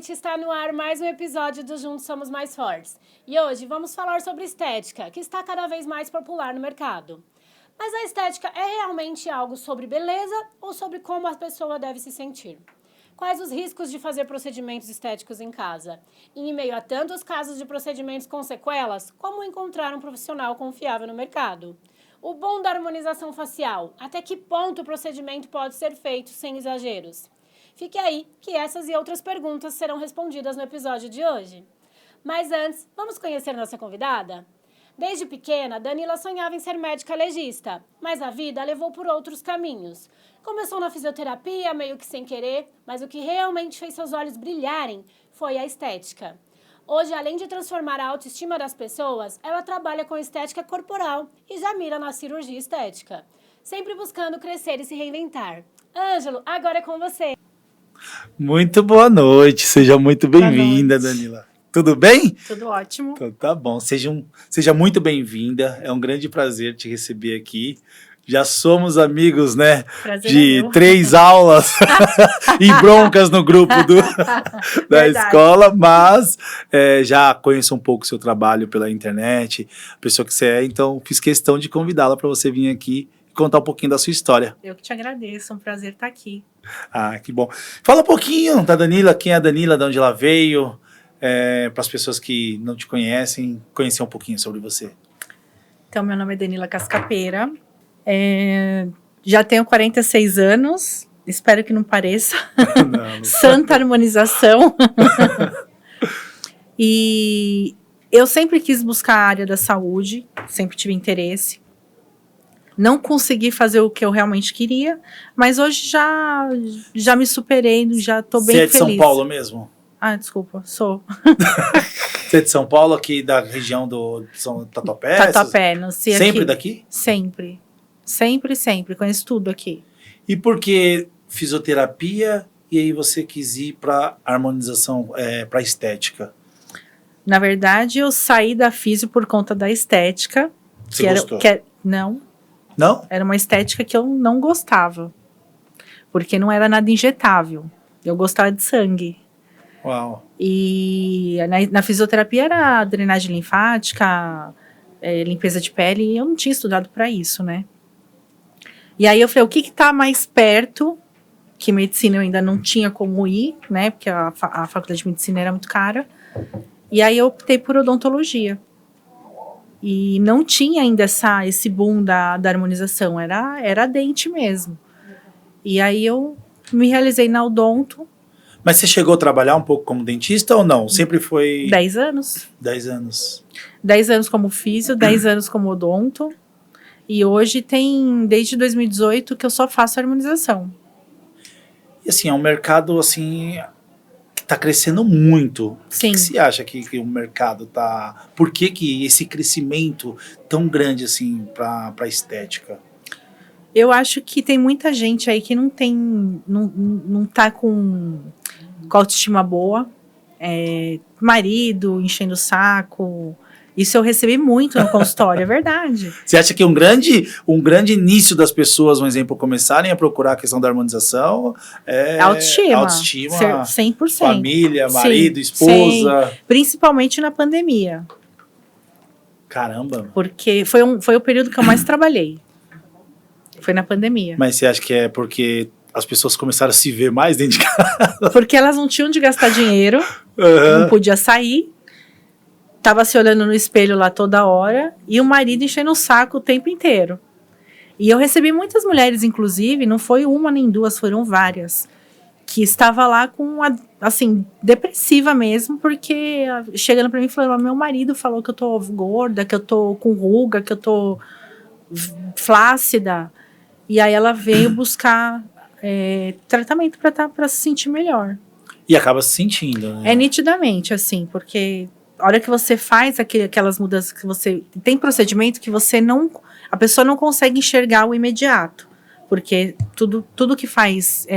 Está no ar mais um episódio do Juntos Somos Mais Fortes. E hoje vamos falar sobre estética, que está cada vez mais popular no mercado. Mas a estética é realmente algo sobre beleza ou sobre como a pessoa deve se sentir? Quais os riscos de fazer procedimentos estéticos em casa? E em meio a tantos casos de procedimentos com sequelas, como encontrar um profissional confiável no mercado? O bom da harmonização facial, até que ponto o procedimento pode ser feito sem exageros? Fique aí que essas e outras perguntas serão respondidas no episódio de hoje. Mas antes, vamos conhecer nossa convidada? Desde pequena, Danila sonhava em ser médica legista, mas a vida a levou por outros caminhos. Começou na fisioterapia, meio que sem querer, mas o que realmente fez seus olhos brilharem foi a estética. Hoje, além de transformar a autoestima das pessoas, ela trabalha com estética corporal e já mira na cirurgia estética, sempre buscando crescer e se reinventar. Ângelo, agora é com você. Muito boa noite, seja muito bem-vinda, Danila. Tudo bem? Tudo ótimo. Então, tá bom, seja muito bem-vinda, é um grande prazer te receber aqui. Já somos amigos, né, prazer de 3 aulas e broncas no grupo da escola, mas já conheço um pouco o seu trabalho pela internet, a pessoa que você é, então fiz questão de convidá-la para você vir aqui e contar um pouquinho da sua história. Eu que te agradeço, é um prazer estar aqui. Ah, que bom. Fala um pouquinho da Danila, quem é a Danila, de onde ela veio, para as pessoas que não te conhecem, conhecer um pouquinho sobre você. Então, meu nome é Danila Cascapeira. Já tenho 46 anos. Espero que não pareça. Não. Santa harmonização. E eu sempre quis buscar a área da saúde. Sempre tive interesse. Não consegui fazer o que eu realmente queria. Mas hoje já me superei. Já estou bem feliz. Você é de São Paulo mesmo? Ah, desculpa. Sou. Você é de São Paulo, aqui da região do São Tatuapé? Tatuapé. Sempre aqui. Daqui? Sempre. Sempre. Conheço tudo aqui. E por que fisioterapia e aí você quis ir para harmonização, para estética? Na verdade, eu saí da físio por conta da estética. Você gostou? Não. Não? Era uma estética que eu não gostava. Porque não era nada injetável. Eu gostava de sangue. Uau. E na fisioterapia era drenagem linfática, limpeza de pele, e eu não tinha estudado para isso, né? E aí eu falei, o que tá mais perto, que medicina eu ainda não tinha como ir, né? Porque a faculdade de medicina era muito cara. E aí eu optei por odontologia. E não tinha ainda esse boom da harmonização, era dente mesmo. E aí eu me realizei na odonto. Mas você chegou a trabalhar um pouco como dentista ou não? Sempre foi... 10 anos. 10 anos. 10 anos como físio, 10 anos como odonto. E hoje tem, desde 2018, que eu só faço harmonização. E assim, é um mercado assim que está crescendo muito. Sim. O que você acha que o mercado tá... Por que esse crescimento tão grande assim para a estética? Eu acho que tem muita gente aí que não tá com autoestima boa. Marido enchendo o saco. Isso eu recebi muito no consultório, é verdade. Você acha que um grande início das pessoas, um exemplo, começarem a procurar a questão da harmonização autoestima. Autoestima, 100%. família, marido, sim, esposa. Sim. Principalmente na pandemia. Caramba. Porque foi o período que eu mais trabalhei. Foi na pandemia. Mas você acha que é porque as pessoas começaram a se ver mais dentro de casa? Porque elas não tinham de gastar dinheiro, não podia sair, tava se olhando no espelho lá toda hora, e o marido enchendo o saco o tempo inteiro. E eu recebi muitas mulheres, inclusive, não foi uma nem duas, foram várias, que estava lá com, assim, depressiva mesmo, porque chegando pra mim falando, meu marido falou que eu tô gorda, que eu tô com ruga, que eu tô flácida. E aí ela veio buscar tratamento para se sentir melhor. E acaba se sentindo, né? Nitidamente, assim, porque a hora que você faz aquelas mudanças que você... Tem procedimento que você não... A pessoa não consegue enxergar o imediato. Porque tudo que faz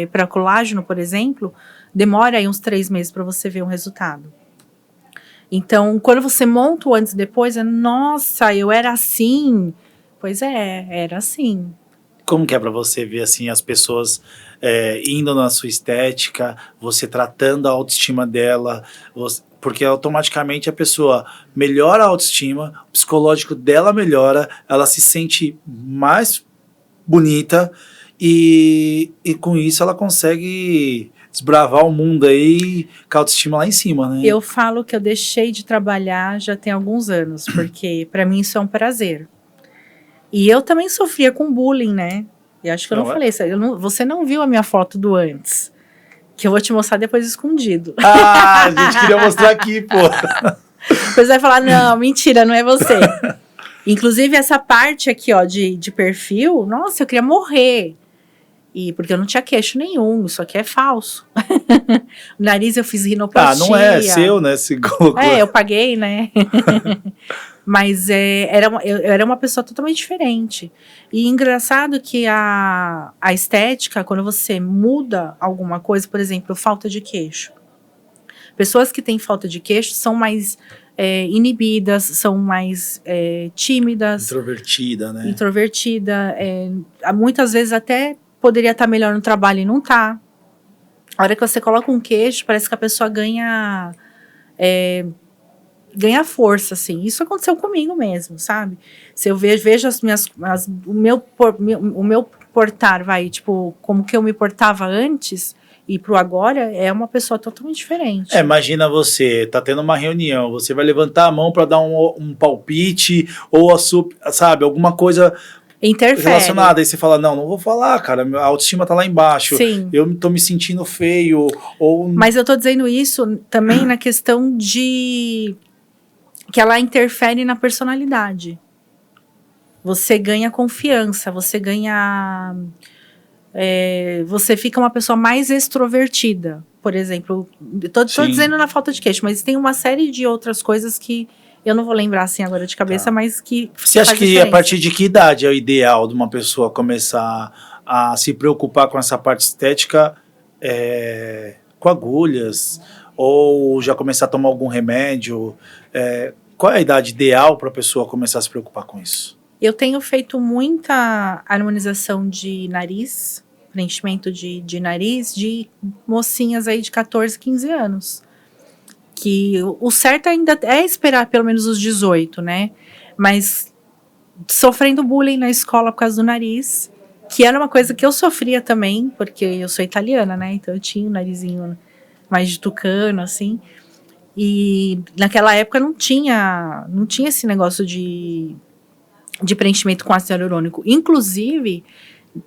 para colágeno, por exemplo, demora aí uns 3 meses para você ver um resultado. Então, quando você monta o antes e depois, nossa, eu era assim. Pois era assim. Como que é para você ver assim as pessoas indo na sua estética, você tratando a autoestima dela, porque automaticamente a pessoa melhora a autoestima, o psicológico dela melhora, ela se sente mais bonita e com isso ela consegue desbravar o mundo aí com a autoestima lá em cima, né? Eu falo que eu deixei de trabalhar já tem alguns anos, porque para mim isso é um prazer. E eu também sofria com bullying, né? Eu acho que eu não falei isso. Você não viu a minha foto do antes. Que eu vou te mostrar depois escondido. Ah, a gente queria mostrar aqui, pô. Depois vai falar, não, mentira, não é você. Inclusive, essa parte aqui, ó, de perfil, nossa, eu queria morrer. Porque eu não tinha queixo nenhum, isso aqui é falso. O nariz eu fiz rinoplastia. Ah, não é seu, né? Se colocou. Eu paguei, né? Mas eu era uma pessoa totalmente diferente. E engraçado que a estética, quando você muda alguma coisa, por exemplo, falta de queixo. Pessoas que têm falta de queixo são mais inibidas, são mais tímidas. Introvertida, né? Introvertida. Muitas vezes até poderia estar melhor no trabalho e não tá. A hora que você coloca um queixo, parece que a pessoa ganha força, assim. Isso aconteceu comigo mesmo, sabe? Se eu vejo o meu portar, tipo, como que eu me portava antes, e pro agora é uma pessoa totalmente diferente. Imagina você, tá tendo uma reunião, você vai levantar a mão para dar um palpite ou sabe, alguma coisa Interfere. relacionada. Aí você fala, não vou falar, cara, a autoestima tá lá embaixo. Sim. Eu tô me sentindo feio. Mas eu tô dizendo isso também na questão de que ela interfere na personalidade. Você ganha confiança, você ganha... você fica uma pessoa mais extrovertida, por exemplo. Tô dizendo na falta de queixo, mas tem uma série de outras coisas que eu não vou lembrar assim agora de cabeça, mas que Você acha que a partir de que idade é o ideal de uma pessoa começar a se preocupar com essa parte estética, com agulhas, ou já começar a tomar algum remédio? Qual é a idade ideal para a pessoa começar a se preocupar com isso? Eu tenho feito muita harmonização de nariz, preenchimento de nariz, de mocinhas aí de 14, 15 anos. Que o certo ainda é esperar pelo menos os 18, né? Mas sofrendo bullying na escola por causa do nariz, que era uma coisa que eu sofria também, porque eu sou italiana, né? Então eu tinha um narizinho mais de tucano, assim. E naquela época não tinha esse negócio de preenchimento com ácido hialurônico. Inclusive,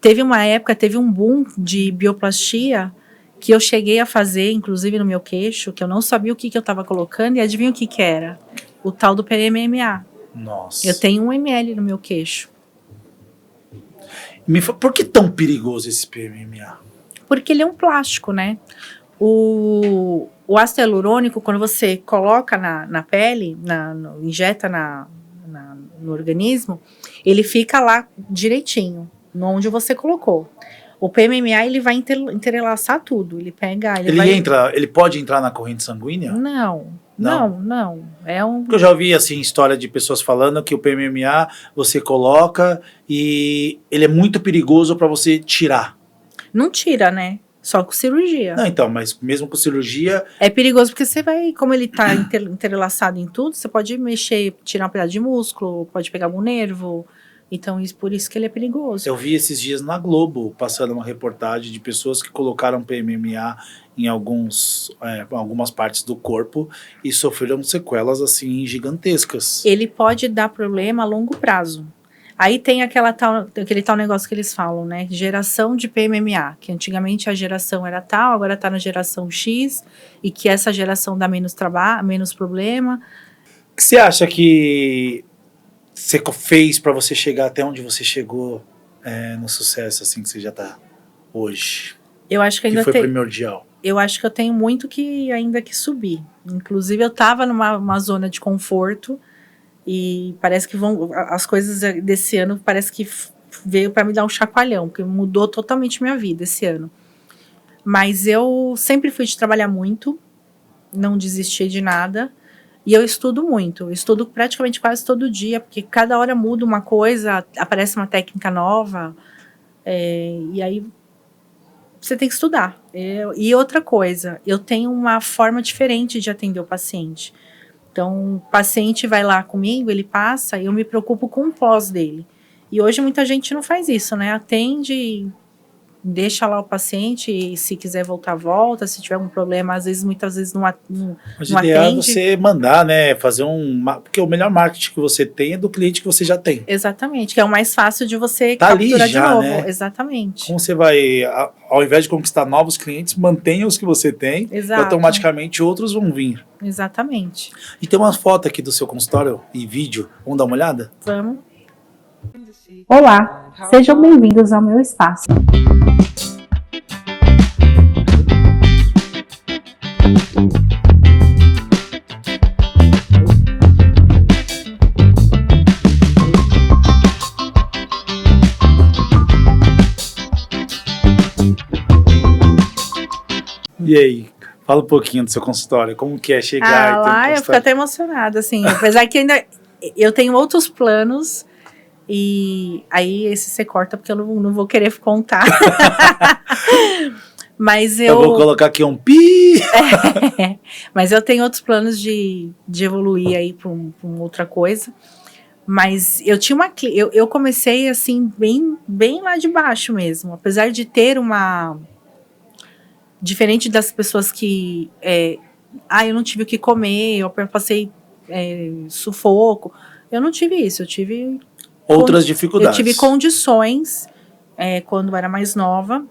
teve um boom de bioplastia que eu cheguei a fazer, inclusive no meu queixo, que eu não sabia o que eu estava colocando, e adivinha o que era? O tal do PMMA. Nossa. Eu tenho 1 ml no meu queixo. Por que tão perigoso esse PMMA? Porque ele é um plástico, né? O ácido hialurônico, quando você coloca na pele, injeta no organismo, ele fica lá direitinho, onde você colocou. O PMMA, ele vai entrelaçar tudo. Ele pega... Ele pode entrar na corrente sanguínea? Não. Porque eu já ouvi, assim, história de pessoas falando que o PMMA você coloca e ele é muito perigoso para você tirar. Não tira, né? Só com cirurgia. Não, então, mas mesmo com cirurgia... É perigoso porque você vai... Como ele tá entrelaçado em tudo, você pode mexer, tirar um pedaço de músculo, pode pegar um nervo... Então, por isso que ele é perigoso. Eu vi esses dias na Globo, passando uma reportagem de pessoas que colocaram PMMA em algumas partes do corpo e sofreram sequelas, assim, gigantescas. Ele pode dar problema a longo prazo. Aí tem aquele tal negócio que eles falam, né? Geração de PMMA, que antigamente a geração era tal, agora tá na geração X, e que essa geração dá menos trabalho, menos problema. O que você acha que você fez para você chegar até onde você chegou no sucesso assim que você já está hoje? Eu acho que ainda foi primordial. Eu acho que eu tenho muito que ainda que subir. Inclusive eu estava numa zona de conforto e parece que as coisas desse ano parece que veio para me dar um chacoalhão, porque mudou totalmente minha vida esse ano. Mas eu sempre fui de trabalhar muito, não desisti de nada. E eu estudo muito, eu estudo praticamente quase todo dia, porque cada hora muda uma coisa, aparece uma técnica nova, e aí você tem que estudar. E outra coisa, eu tenho uma forma diferente de atender o paciente. Então, o paciente vai lá comigo, ele passa, e eu me preocupo com o pós dele. E hoje muita gente não faz isso, né? Atende, deixa lá o paciente e se quiser voltar, volta. Se tiver algum problema, muitas vezes não atende. Mas o ideal é você mandar, né? Fazer porque o melhor marketing que você tem é do cliente que você já tem. Exatamente, que é o mais fácil de você capturar ali já, de novo. Né? Exatamente. Como você vai, ao invés de conquistar novos clientes, mantenha os que você tem. Exato. E automaticamente outros vão vir. Exatamente. E tem umas fotos aqui do seu consultório e vídeo. Vamos dar uma olhada? Vamos. Olá, sejam bem-vindos ao meu espaço. E aí? Fala um pouquinho do seu consultório, como que é chegar lá eu fico até emocionada, assim, apesar que ainda eu tenho outros planos, e aí esse você corta porque eu não vou querer contar. Mas eu vou colocar aqui um pi! Mas eu tenho outros planos de evoluir aí para outra coisa. Mas eu tinha eu comecei assim, bem lá de baixo mesmo, apesar de ter Diferente das pessoas que... eu não tive o que comer, eu passei sufoco. Eu não tive isso, eu tive... Outras dificuldades. Eu tive condições quando eu era mais nova.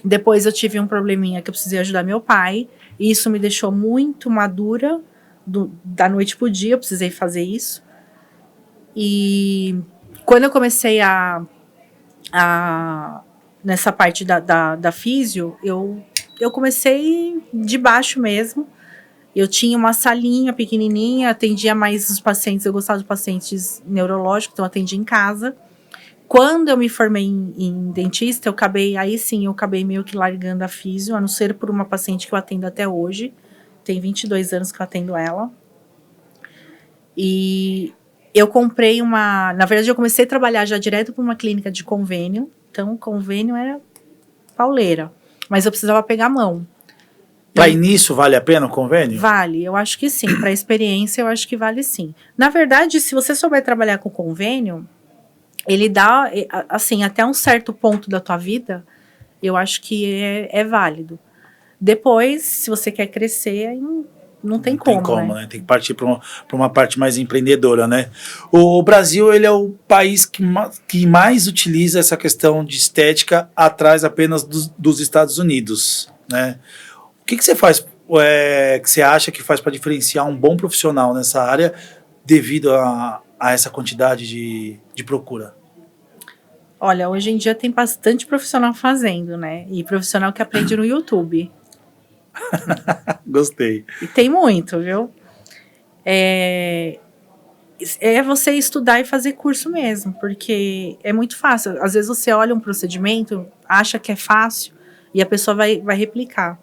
Depois eu tive um probleminha que eu precisei ajudar meu pai. E isso me deixou muito madura. Da noite pro dia eu precisei fazer isso. E quando eu comecei nessa parte da físio, eu comecei de baixo mesmo. Eu tinha uma salinha pequenininha, atendia mais os pacientes, eu gostava de pacientes neurológicos, então eu atendia em casa. Quando eu me formei em dentista, eu acabei meio que largando a físio, a não ser por uma paciente que eu atendo até hoje. Tem 22 anos que eu atendo ela. E eu comprei na verdade, eu comecei a trabalhar já direto para uma clínica de convênio. Então, o convênio era pauleira. Mas eu precisava pegar a mão. Para início, vale a pena o convênio? Vale, eu acho que sim. Para experiência, eu acho que vale sim. Na verdade, se você souber trabalhar com convênio, ele dá, assim, até um certo ponto da tua vida, eu acho que é válido. Depois, se você quer crescer, aí não tem como, né? Tem que partir para uma parte mais empreendedora, né? O Brasil, ele é o país que mais utiliza essa questão de estética atrás apenas dos Estados Unidos, né? O que você faz, que você acha que faz para diferenciar um bom profissional nessa área devido a essa quantidade de procura? Olha, hoje em dia tem bastante profissional fazendo, né? E profissional que aprende no YouTube. Gostei. E tem muito, viu? É você estudar e fazer curso mesmo, porque é muito fácil. Às vezes você olha um procedimento, acha que é fácil, e a pessoa vai replicar.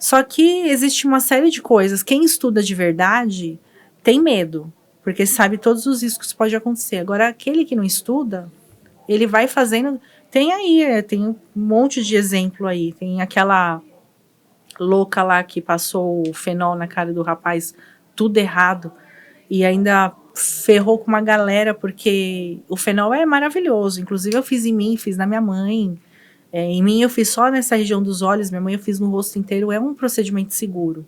Só que existe uma série de coisas. Quem estuda de verdade tem medo, porque sabe todos os riscos que pode acontecer. Agora, aquele que não estuda, ele vai fazendo... Tem um monte de exemplo aí. Tem aquela louca lá que passou o fenol na cara do rapaz, tudo errado, e ainda ferrou com uma galera, porque o fenol é maravilhoso. Inclusive, eu fiz em mim, fiz na minha mãe. Em mim eu fiz só nessa região dos olhos, minha mãe eu fiz no rosto inteiro, é um procedimento seguro.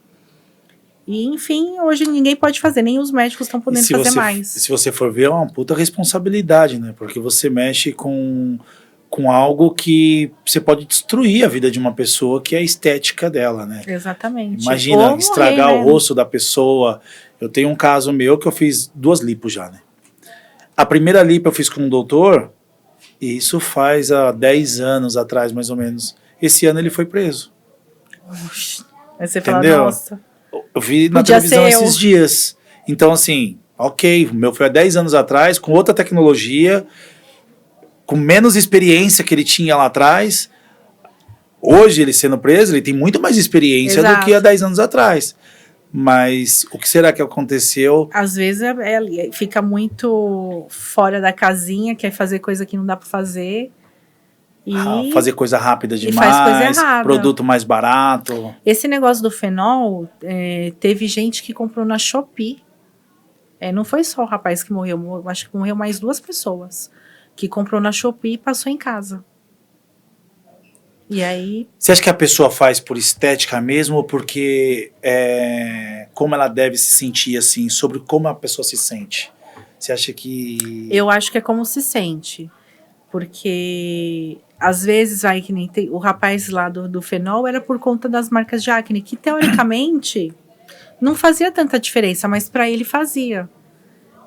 E enfim, hoje ninguém pode fazer, nem os médicos estão podendo fazer mais. Se você for ver, é uma puta responsabilidade, né? Porque você mexe com algo que você pode destruir a vida de uma pessoa, que é a estética dela, né? Exatamente. Imagina estragar o rosto da pessoa. Eu tenho um caso meu que eu fiz 2 lipos já, né? A primeira lipo eu fiz com um doutor, e isso faz há 10 anos atrás, mais ou menos. Esse ano ele foi preso. Oxi. Aí você fala, nossa. Eu vi na televisão esses dias. Então, assim, ok, o meu foi há 10 anos atrás, com outra tecnologia, com menos experiência que ele tinha lá atrás. Hoje, ele sendo preso, ele tem muito mais experiência do que há 10 anos atrás. Mas o que será que aconteceu? Às vezes fica muito fora da casinha, quer fazer coisa que não dá para fazer. E fazer coisa rápida demais, faz coisa errada. Produto mais barato. Esse negócio do fenol, teve gente que comprou na Shopee. Não foi só o rapaz que morreu, acho que morreu mais 2 pessoas. Que comprou na Shopee e passou em casa. E aí... Você acha que a pessoa faz por estética mesmo ou porque como ela deve se sentir, assim, sobre como a pessoa se sente? Você acha que... Eu acho que é como se sente. Porque às vezes vai que nem o rapaz lá do fenol era por conta das marcas de acne, que teoricamente não fazia tanta diferença, mas para ele fazia.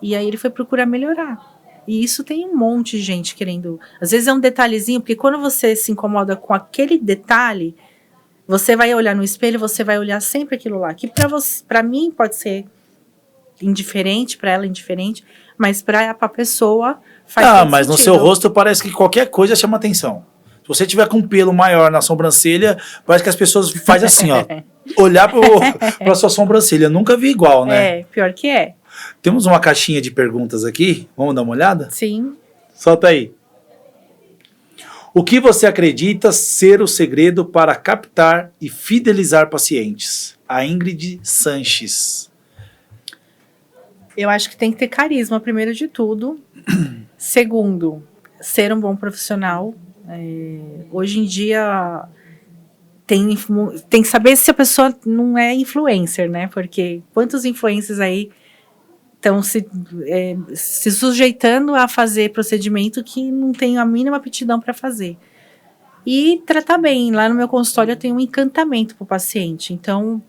E aí ele foi procurar melhorar. E isso tem um monte de gente querendo... Às vezes é um detalhezinho, porque quando você se incomoda com aquele detalhe, você vai olhar no espelho, você vai olhar sempre aquilo lá. Que para mim pode ser indiferente, para ela indiferente, mas para a pessoa faz todo mas sentido. No seu rosto parece que qualquer coisa chama atenção. Se você tiver com um pelo maior na sobrancelha, parece que as pessoas fazem assim, ó. Olhar para sua sobrancelha. Nunca vi igual, né? Pior que é. Temos uma caixinha de perguntas aqui. Vamos dar uma olhada? Sim. Solta aí. O que você acredita ser o segredo para captar e fidelizar pacientes? A Ingrid Sanches. Eu acho que tem que ter carisma, primeiro de tudo. Segundo, ser um bom profissional. Hoje em dia, tem que saber se a pessoa não é influencer, né? Porque quantos influencers aí estão se sujeitando a fazer procedimento que não tem a mínima aptidão para fazer. E tratar bem. Lá no meu consultório eu tenho um encantamento para o paciente. Então,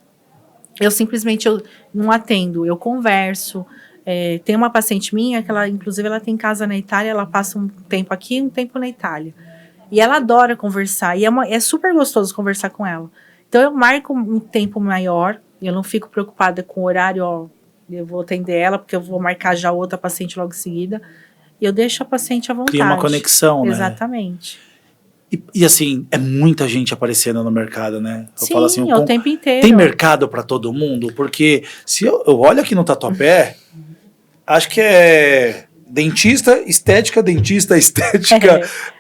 eu simplesmente não atendo, eu converso. Tem uma paciente minha que inclusive ela tem casa na Itália, ela passa um tempo aqui, um tempo na Itália. E ela adora conversar, e é super gostoso conversar com ela. Então eu marco um tempo maior, eu não fico preocupada com o horário, eu vou atender ela, porque eu vou marcar já outra paciente logo em seguida. E eu deixo a paciente à vontade. Cria uma conexão, né? Exatamente. E assim, é muita gente aparecendo no mercado, né? Eu Sim, falo assim, o tempo inteiro. Tem mercado para todo mundo? Porque se eu olho aqui no Tatuapé, acho que é dentista, estética.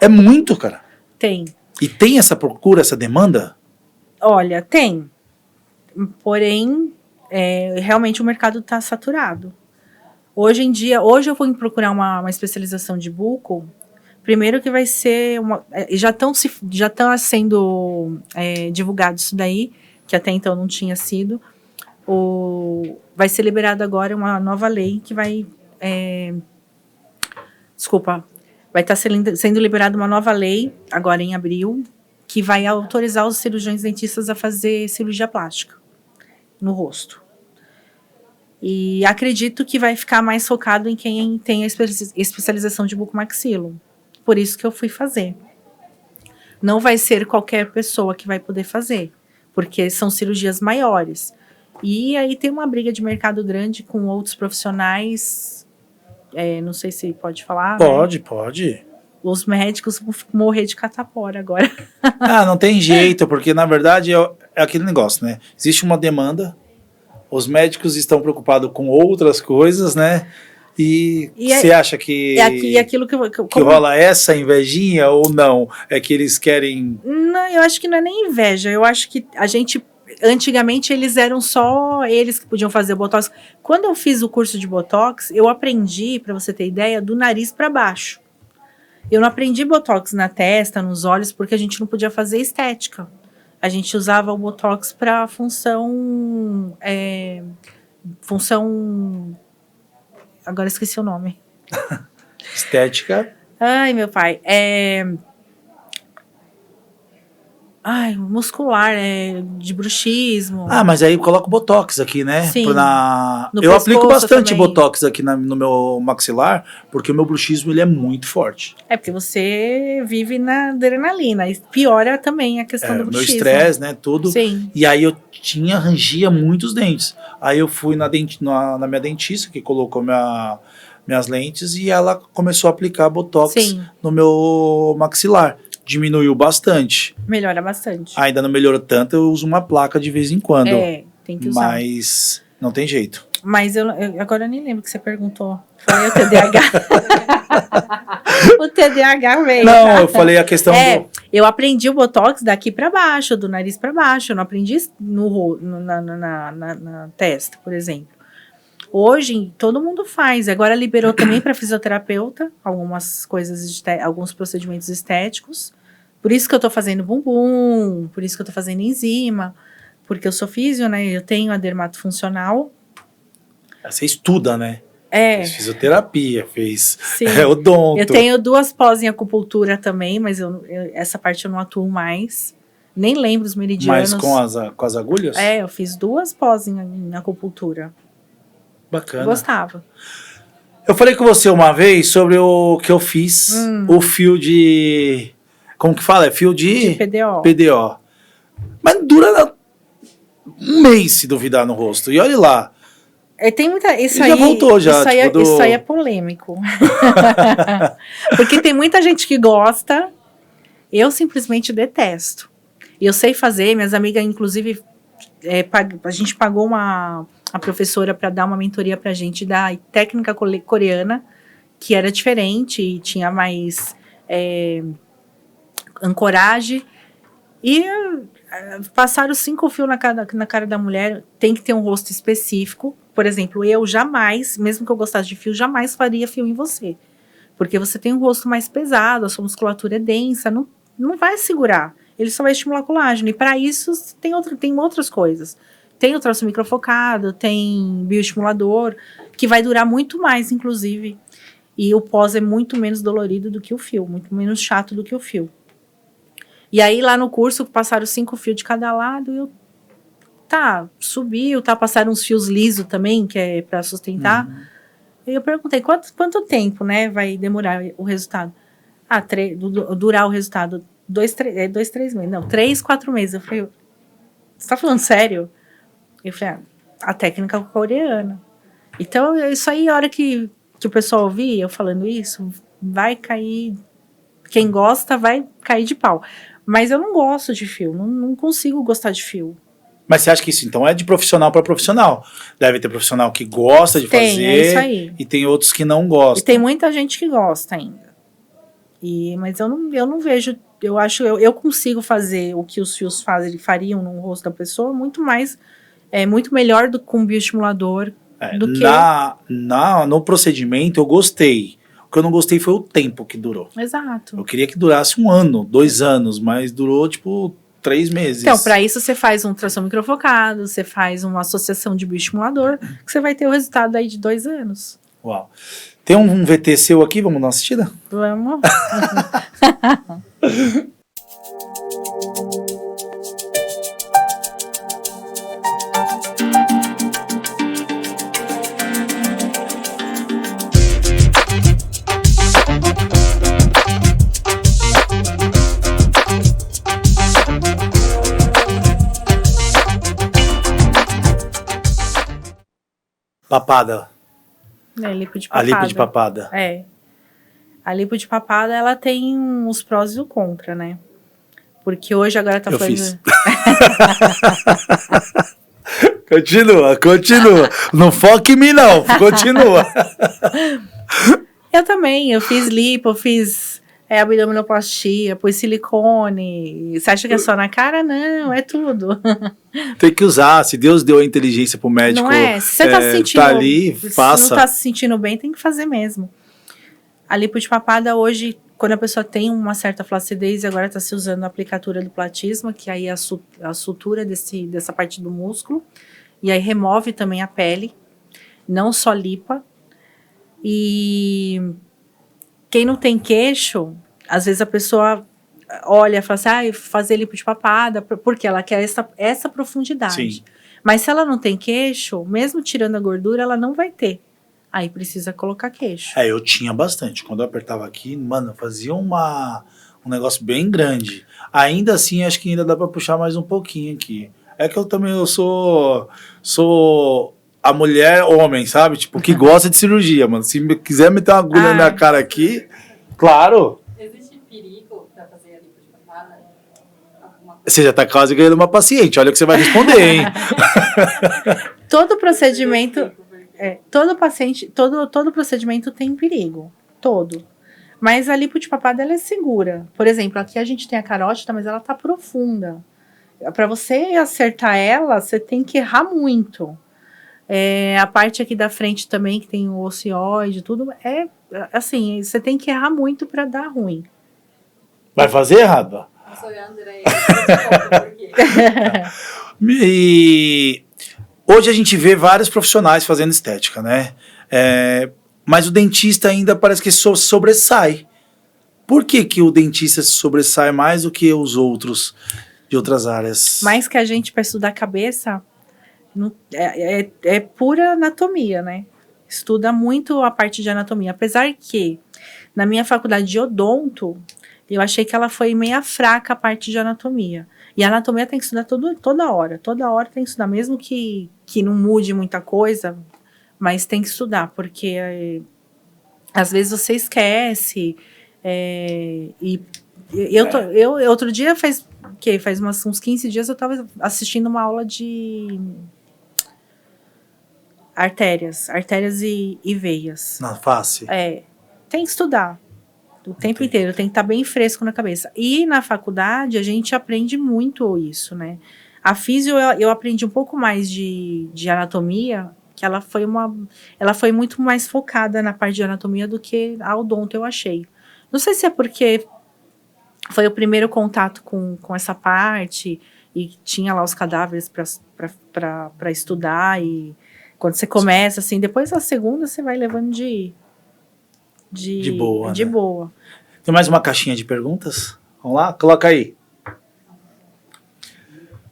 É muito, cara. Tem. E tem essa procura, essa demanda? Olha, tem. Porém, realmente o mercado está saturado. Hoje eu vou procurar uma especialização de buco. Primeiro que vai ser já estão sendo divulgado isso daí, que até então não tinha sido. Vai ser liberado agora uma nova lei que vai estar sendo liberada uma nova lei agora em abril, que vai autorizar os cirurgiões dentistas a fazer cirurgia plástica no rosto. E acredito que vai ficar mais focado em quem tem a especialização de bucomaxilo. Por isso que eu fui fazer. Não vai ser qualquer pessoa que vai poder fazer, porque são cirurgias maiores. E aí tem uma briga de mercado grande com outros profissionais. Não sei se pode falar. Pode, né? Pode. Os médicos vão morrer de catapora agora. Não tem jeito, porque na verdade é aquele negócio, né? Existe uma demanda, os médicos estão preocupados com outras coisas, né? E você acha que aquilo que rola essa invejinha ou não? É que eles querem... Não, eu acho que não é nem inveja. Eu acho que antigamente eles eram só eles que podiam fazer Botox. Quando eu fiz o curso de Botox, eu aprendi, para você ter ideia, do nariz para baixo. Eu não aprendi Botox na testa, nos olhos, porque a gente não podia fazer estética. A gente usava o Botox para função... Agora esqueci o nome. Estética. Ai, meu pai. Muscular, de bruxismo. Mas aí coloca o Botox aqui, né? Sim. Eu aplico bastante também. Botox aqui no meu maxilar, porque o meu bruxismo ele é muito forte. Porque você vive na adrenalina. E piora também a questão do bruxismo. Meu estresse, né? Tudo. Sim. E aí eu rangia muitos dentes. Aí eu fui na minha dentista, que colocou minhas lentes, e ela começou a aplicar Botox no meu maxilar. Diminuiu bastante. Melhora bastante. Ainda não melhorou tanto, eu uso uma placa de vez em quando. Tem que usar. Mas não tem jeito. Mas agora eu nem lembro o que você perguntou. Falei o TDAH. O TDAH veio. Não, eu falei a questão do... Eu aprendi o Botox daqui para baixo, do nariz para baixo. Eu não aprendi na testa, por exemplo. Hoje, todo mundo faz. Agora liberou também para fisioterapeuta algumas coisas, alguns procedimentos estéticos. Por isso que eu tô fazendo bumbum, por isso que eu tô fazendo enzima, porque eu sou físio, né? Eu tenho a dermatofuncional. Você estuda, né? Fez fisioterapia, fez odonto. Eu tenho 2 pós em acupuntura também, mas essa parte eu não atuo mais. Nem lembro os meridianos. Mas com as agulhas? Eu fiz 2 pós em acupuntura. Bacana. Eu gostava. Eu falei com você uma vez sobre o que eu fiz, o fio de... Como que fala? É fio de PDO. Mas dura um mês, se duvidar, no rosto. E olha lá. Tem muita... Isso já voltou já. Isso aí é polêmico. Porque tem muita gente que gosta. Eu simplesmente detesto. Eu sei fazer. Minhas amigas, inclusive, a gente pagou uma professora para dar uma mentoria pra gente da técnica coreana, que era diferente e tinha mais ancoragem. E passaram 5 fios na cara da mulher. Tem que ter um rosto específico. Por exemplo, eu jamais, mesmo que eu gostasse de fio, jamais faria fio em você. Porque você tem um rosto mais pesado, a sua musculatura é densa, não vai segurar. ele só vai estimular colágeno. E para isso tem outras coisas. Tem o troço microfocado, tem bioestimulador, que vai durar muito mais, inclusive. E o pós é muito menos dolorido do que o fio, muito menos chato do que o fio. E aí lá no curso passaram 5 fios de cada lado, subiu, passaram uns fios lisos também, que é para sustentar. E eu perguntei, quanto tempo, né, vai demorar o resultado? Durar o resultado, 3 meses, não, 3, 4 meses. Eu falei, você tá falando sério? Eu falei, a técnica coreana. Então, isso aí, a hora que o pessoal ouvir eu falando isso, vai cair, quem gosta vai cair de pau. Mas eu não gosto de fio, não consigo gostar de fio. Mas você acha que isso, então, é de profissional para profissional? Deve ter profissional que gosta de fazer, é isso aí. E tem outros que não gostam. E tem muita gente que gosta ainda. Mas eu não vejo, eu consigo fazer o que os fios fariam no rosto da pessoa muito melhor com bioestimulador do que... No procedimento eu gostei. O que eu não gostei foi o tempo que durou. Exato. Eu queria que durasse 1 ano, 2 anos, mas durou, 3 meses. Então, para isso você faz um ultrassom microfocado, você faz uma associação de bioestimulador, que você vai ter o resultado aí de 2 anos. Uau. Tem um VT seu aqui, vamos dar uma assistida? Vamos. Papada. Lipo de papada. A lipo de papada. É. A lipo de papada, ela tem os prós e o contra, né? Porque hoje agora tá falando... Fiz. Continua. Não foque em mim, não. Continua. Eu também. Eu fiz lipo, eu fiz abdominoplastia, pus silicone. Você acha que é só na cara? Não, é tudo. Tem que usar. Se Deus deu a inteligência pro médico, não é? Se você tá se sentindo, tá ali, faça. Se não tá se sentindo bem, tem que fazer mesmo. A lipo de papada hoje, quando a pessoa tem uma certa flacidez, agora tá se usando a aplicatura do platisma, que aí é a sutura dessa parte do músculo. E aí remove também a pele, não só lipa. E quem não tem queixo, às vezes a pessoa olha e fala assim, fazer lipo de papada, porque ela quer essa profundidade. Sim. Mas se ela não tem queixo, mesmo tirando a gordura, ela não vai ter. Aí precisa colocar queixo. Eu tinha bastante. Quando eu apertava aqui, mano, fazia um negócio bem grande. Ainda assim, acho que ainda dá pra puxar mais um pouquinho aqui. É que eu também sou a mulher homem, sabe? Que gosta de cirurgia, mano. Se quiser meter uma agulha na cara aqui, claro. Existe perigo pra fazer a lipo de papada? Você já tá quase ganhando uma paciente. Olha o que você vai responder, hein? Todo procedimento... todo procedimento tem perigo. Todo. Mas a lipo de papada, ela é segura. Por exemplo, aqui a gente tem a carótida, mas ela tá profunda. Para você acertar ela, você tem que errar muito. A parte aqui da frente também, que tem o ocioide, tudo, assim, você tem que errar muito para dar ruim. Vai fazer errado? Eu sou a André, por quê? E hoje a gente vê vários profissionais fazendo estética, né? Mas o dentista ainda parece que sobressai. Por que o dentista se sobressai mais do que os outros de outras áreas? Mais que a gente, para estudar a cabeça, é pura anatomia, né? Estuda muito a parte de anatomia. Apesar que, na minha faculdade de odonto, eu achei que ela foi meia fraca a parte de anatomia. E a anatomia tem que estudar toda hora. Toda hora tem que estudar, mesmo que não mude muita coisa, mas tem que estudar, porque às vezes você esquece. Outro dia, faz uns 15 dias, eu estava assistindo uma aula de artérias e veias. Na face? Tem que estudar. O tempo inteiro, tem que estar bem fresco na cabeça. E na faculdade, a gente aprende muito isso, né? A físio, eu aprendi um pouco mais de anatomia, que ela foi muito mais focada na parte de anatomia do que a odonto, eu achei. Não sei se é porque foi o primeiro contato com essa parte, e tinha lá os cadáveres para estudar, e quando você começa, assim, depois a segunda você vai levando de boa, de né? boa. Tem mais uma caixinha de perguntas? Vamos lá? Coloca aí.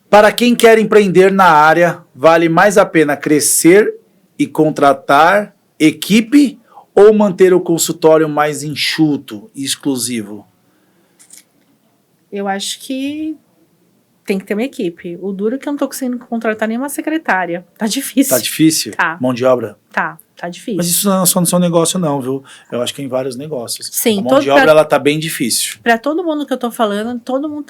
Para quem quer empreender na área, vale mais a pena crescer e contratar equipe ou manter o consultório mais enxuto e exclusivo? Eu acho que tem que ter uma equipe. O duro é que eu não tô conseguindo contratar nenhuma secretária. Tá difícil. Tá difícil? Tá. Mão de obra? Tá difícil. Mas isso não é só no seu negócio não, viu? Eu acho que é em vários negócios. Sim, a mão de obra, ela tá bem difícil. Pra todo mundo que eu tô falando, todo mundo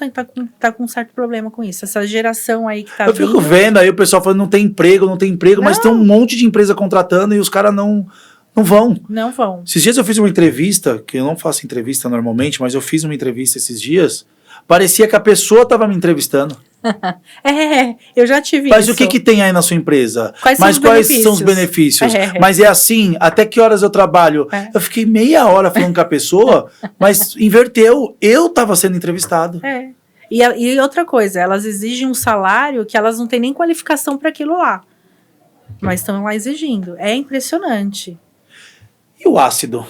tá com um certo problema com isso. Essa geração aí que tá Eu fico vendo aí o pessoal falando não tem emprego, mas tem um monte de empresa contratando e os caras não vão. Não vão. Esses dias eu fiz uma entrevista, que eu não faço entrevista normalmente, mas eu fiz uma entrevista esses dias, parecia que a pessoa tava me entrevistando. Eu já tive Mas isso. o que tem aí na sua empresa? Quais São os benefícios? É. Mas é assim, até que horas eu trabalho? É. Eu fiquei meia hora falando com a pessoa, mas inverteu. Eu tava sendo entrevistado. E outra coisa, elas exigem um salário que elas não têm nem qualificação para aquilo lá. Mas estão lá exigindo. É impressionante. E o ácido?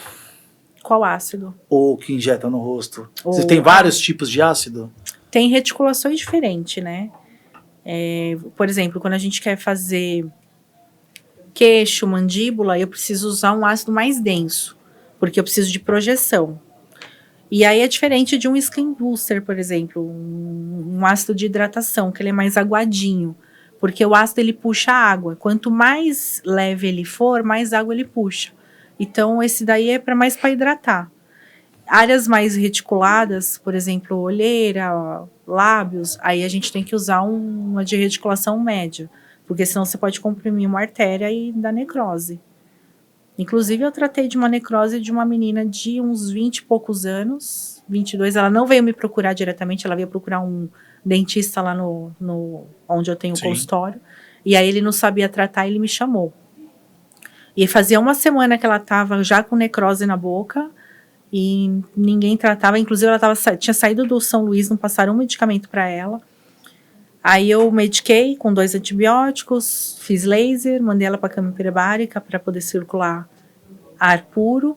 Qual ácido? Ou que injeta no rosto? Você O tem vários tipos de ácido? Tem reticulações diferentes, né? Por exemplo, quando a gente quer fazer queixo, mandíbula, eu preciso usar um ácido mais denso, porque eu preciso de projeção. E aí é diferente de um skin booster, por exemplo, um ácido de hidratação, que ele é mais aguadinho, porque o ácido ele puxa água. Quanto mais leve ele for, mais água ele puxa. Então esse daí é mais para hidratar. Áreas mais reticuladas, por exemplo, olheira, lábios, aí a gente tem que usar uma de reticulação média, porque senão você pode comprimir uma artéria e dar necrose. Inclusive, eu tratei de uma necrose de uma menina de uns 20 e poucos anos, 22, ela não veio me procurar diretamente, ela veio procurar um dentista lá onde eu tenho o consultório, e aí ele não sabia tratar, ele me chamou. E fazia uma semana que ela estava já com necrose na boca, e ninguém tratava, inclusive ela tinha saído do São Luís, não passaram um medicamento para ela. Aí eu mediquei com 2 antibióticos, fiz laser, mandei ela para a cama hiperbárica para poder circular ar puro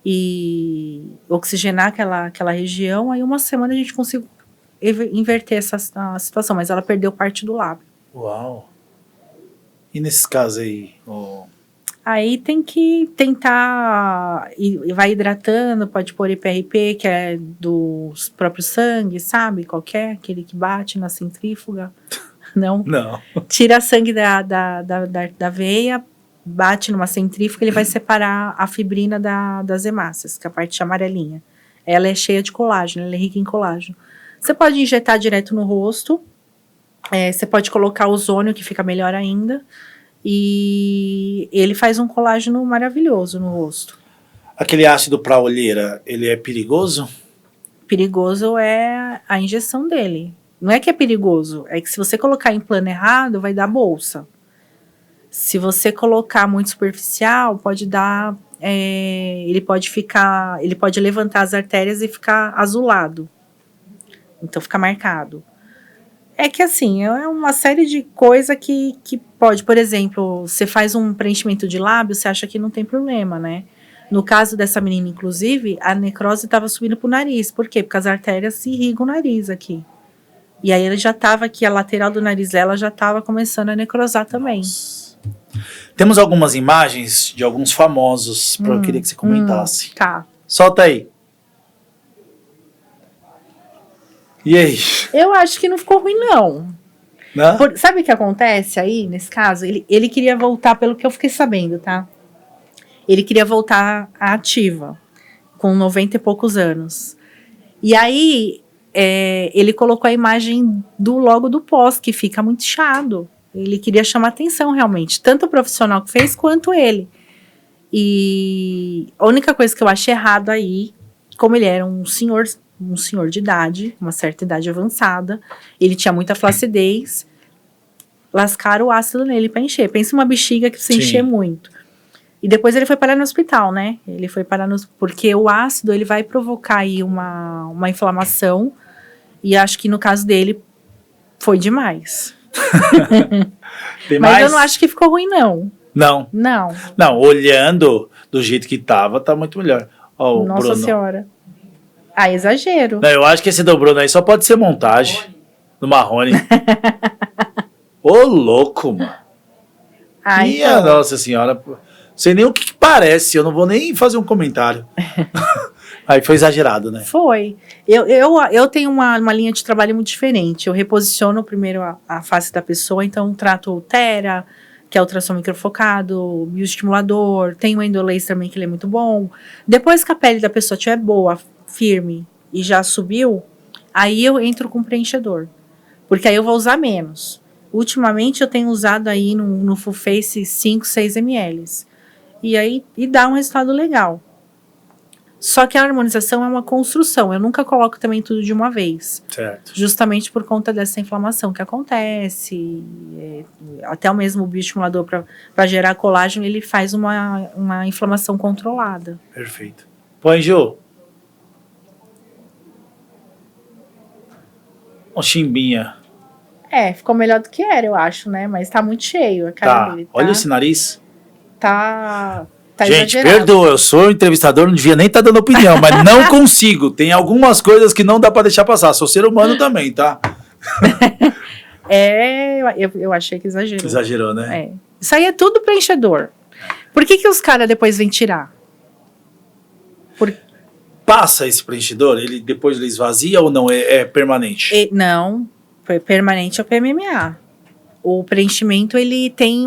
e oxigenar aquela região. Aí uma semana a gente conseguiu inverter a situação, mas ela perdeu parte do lábio. Uau! E nesses casos aí? Aí tem que tentar, e vai hidratando, pode pôr IPRP, que é do próprio sangue, sabe? Qualquer, aquele que bate na centrífuga. Não. Tira sangue da veia, bate numa centrífuga, ele vai separar a fibrina das hemácias, que é a parte amarelinha. Ela é cheia de colágeno, ela é rica em colágeno. Você pode injetar direto no rosto, você pode colocar ozônio, que fica melhor ainda. E ele faz um colágeno maravilhoso no rosto. Aquele ácido para olheira, ele é perigoso? Perigoso é a injeção dele. Não é que é perigoso, é que se você colocar em plano errado, vai dar bolsa. Se você colocar muito superficial, pode dar... ele pode levantar as artérias e ficar azulado. Então fica marcado. É que assim, é uma série de coisas que pode, por exemplo, você faz um preenchimento de lábio, você acha que não tem problema, né? No caso dessa menina, inclusive, a necrose estava subindo pro nariz. Por quê? Porque as artérias se irrigam o nariz aqui. E aí ele já estava aqui, a lateral do nariz dela já estava começando a necrosar também. Nossa. Temos algumas imagens de alguns famosos, eu queria que você comentasse. Tá. Solta aí. E aí? Eu acho que não ficou ruim, não. Sabe o que acontece aí, nesse caso? Ele queria voltar, pelo que eu fiquei sabendo, tá? Ele queria voltar à ativa, com 90 e poucos anos. E aí, ele colocou a imagem logo do pós, que fica muito inchado. Ele queria chamar atenção, realmente. Tanto o profissional que fez, quanto ele. E a única coisa que eu achei errado aí, como ele era um senhor de idade, uma certa idade avançada, ele tinha muita flacidez, lascaram o ácido nele para encher. Pensa uma bexiga que precisa encher muito. E depois ele foi parar no hospital, né? Ele foi parar no... Porque o ácido, ele vai provocar aí uma inflamação. E acho que no caso dele, foi demais. Tem Mas mais? eu não acho que ficou ruim, não. Não. Não. Não, olhando do jeito que tava, tá muito melhor. Ó, o Nossa Bruno. Senhora. Ah, exagero. Não, eu acho que esse do Bruno aí só pode ser montagem. Do Marrone. Ô, louco, mano. Ah, Minha então. Nossa Senhora. Sei nem o que parece, eu não vou nem fazer um comentário. Aí foi exagerado, né? Foi. Eu tenho uma linha de trabalho muito diferente. Eu reposiciono primeiro a face da pessoa, então trato o Thera, que é o ultrassom microfocado, bioestimulador, tem o endolaser também, que ele é muito bom. Depois que a pele da pessoa estiver boa, firme e já subiu, aí eu entro com preenchedor. Porque aí eu vou usar menos. Ultimamente eu tenho usado aí no Full Face 5, 6 ml. E dá um resultado legal. Só que a harmonização é uma construção. Eu nunca coloco também tudo de uma vez. Certo. Justamente por conta dessa inflamação que acontece. Até o mesmo bioestimulador para gerar colágeno, ele faz uma inflamação controlada. Perfeito. Põe, Ju. Ó, chimbinha. Ficou melhor do que era, eu acho, né? Mas tá muito cheio a cara Tá. dele. Olha esse nariz. Tá Gente, exagerado. perdoa, eu sou entrevistador, não devia nem estar dando opinião, mas não consigo. Tem algumas coisas que não dá pra deixar passar. Sou ser humano também, tá? Eu achei que exagerou. Exagerou, né? É. Isso aí é tudo preenchedor. Por que os caras depois vêm tirar? Passa esse preenchedor, ele depois ele esvazia ou não? É permanente? Não, permanente é o PMMA. O preenchimento, ele tem...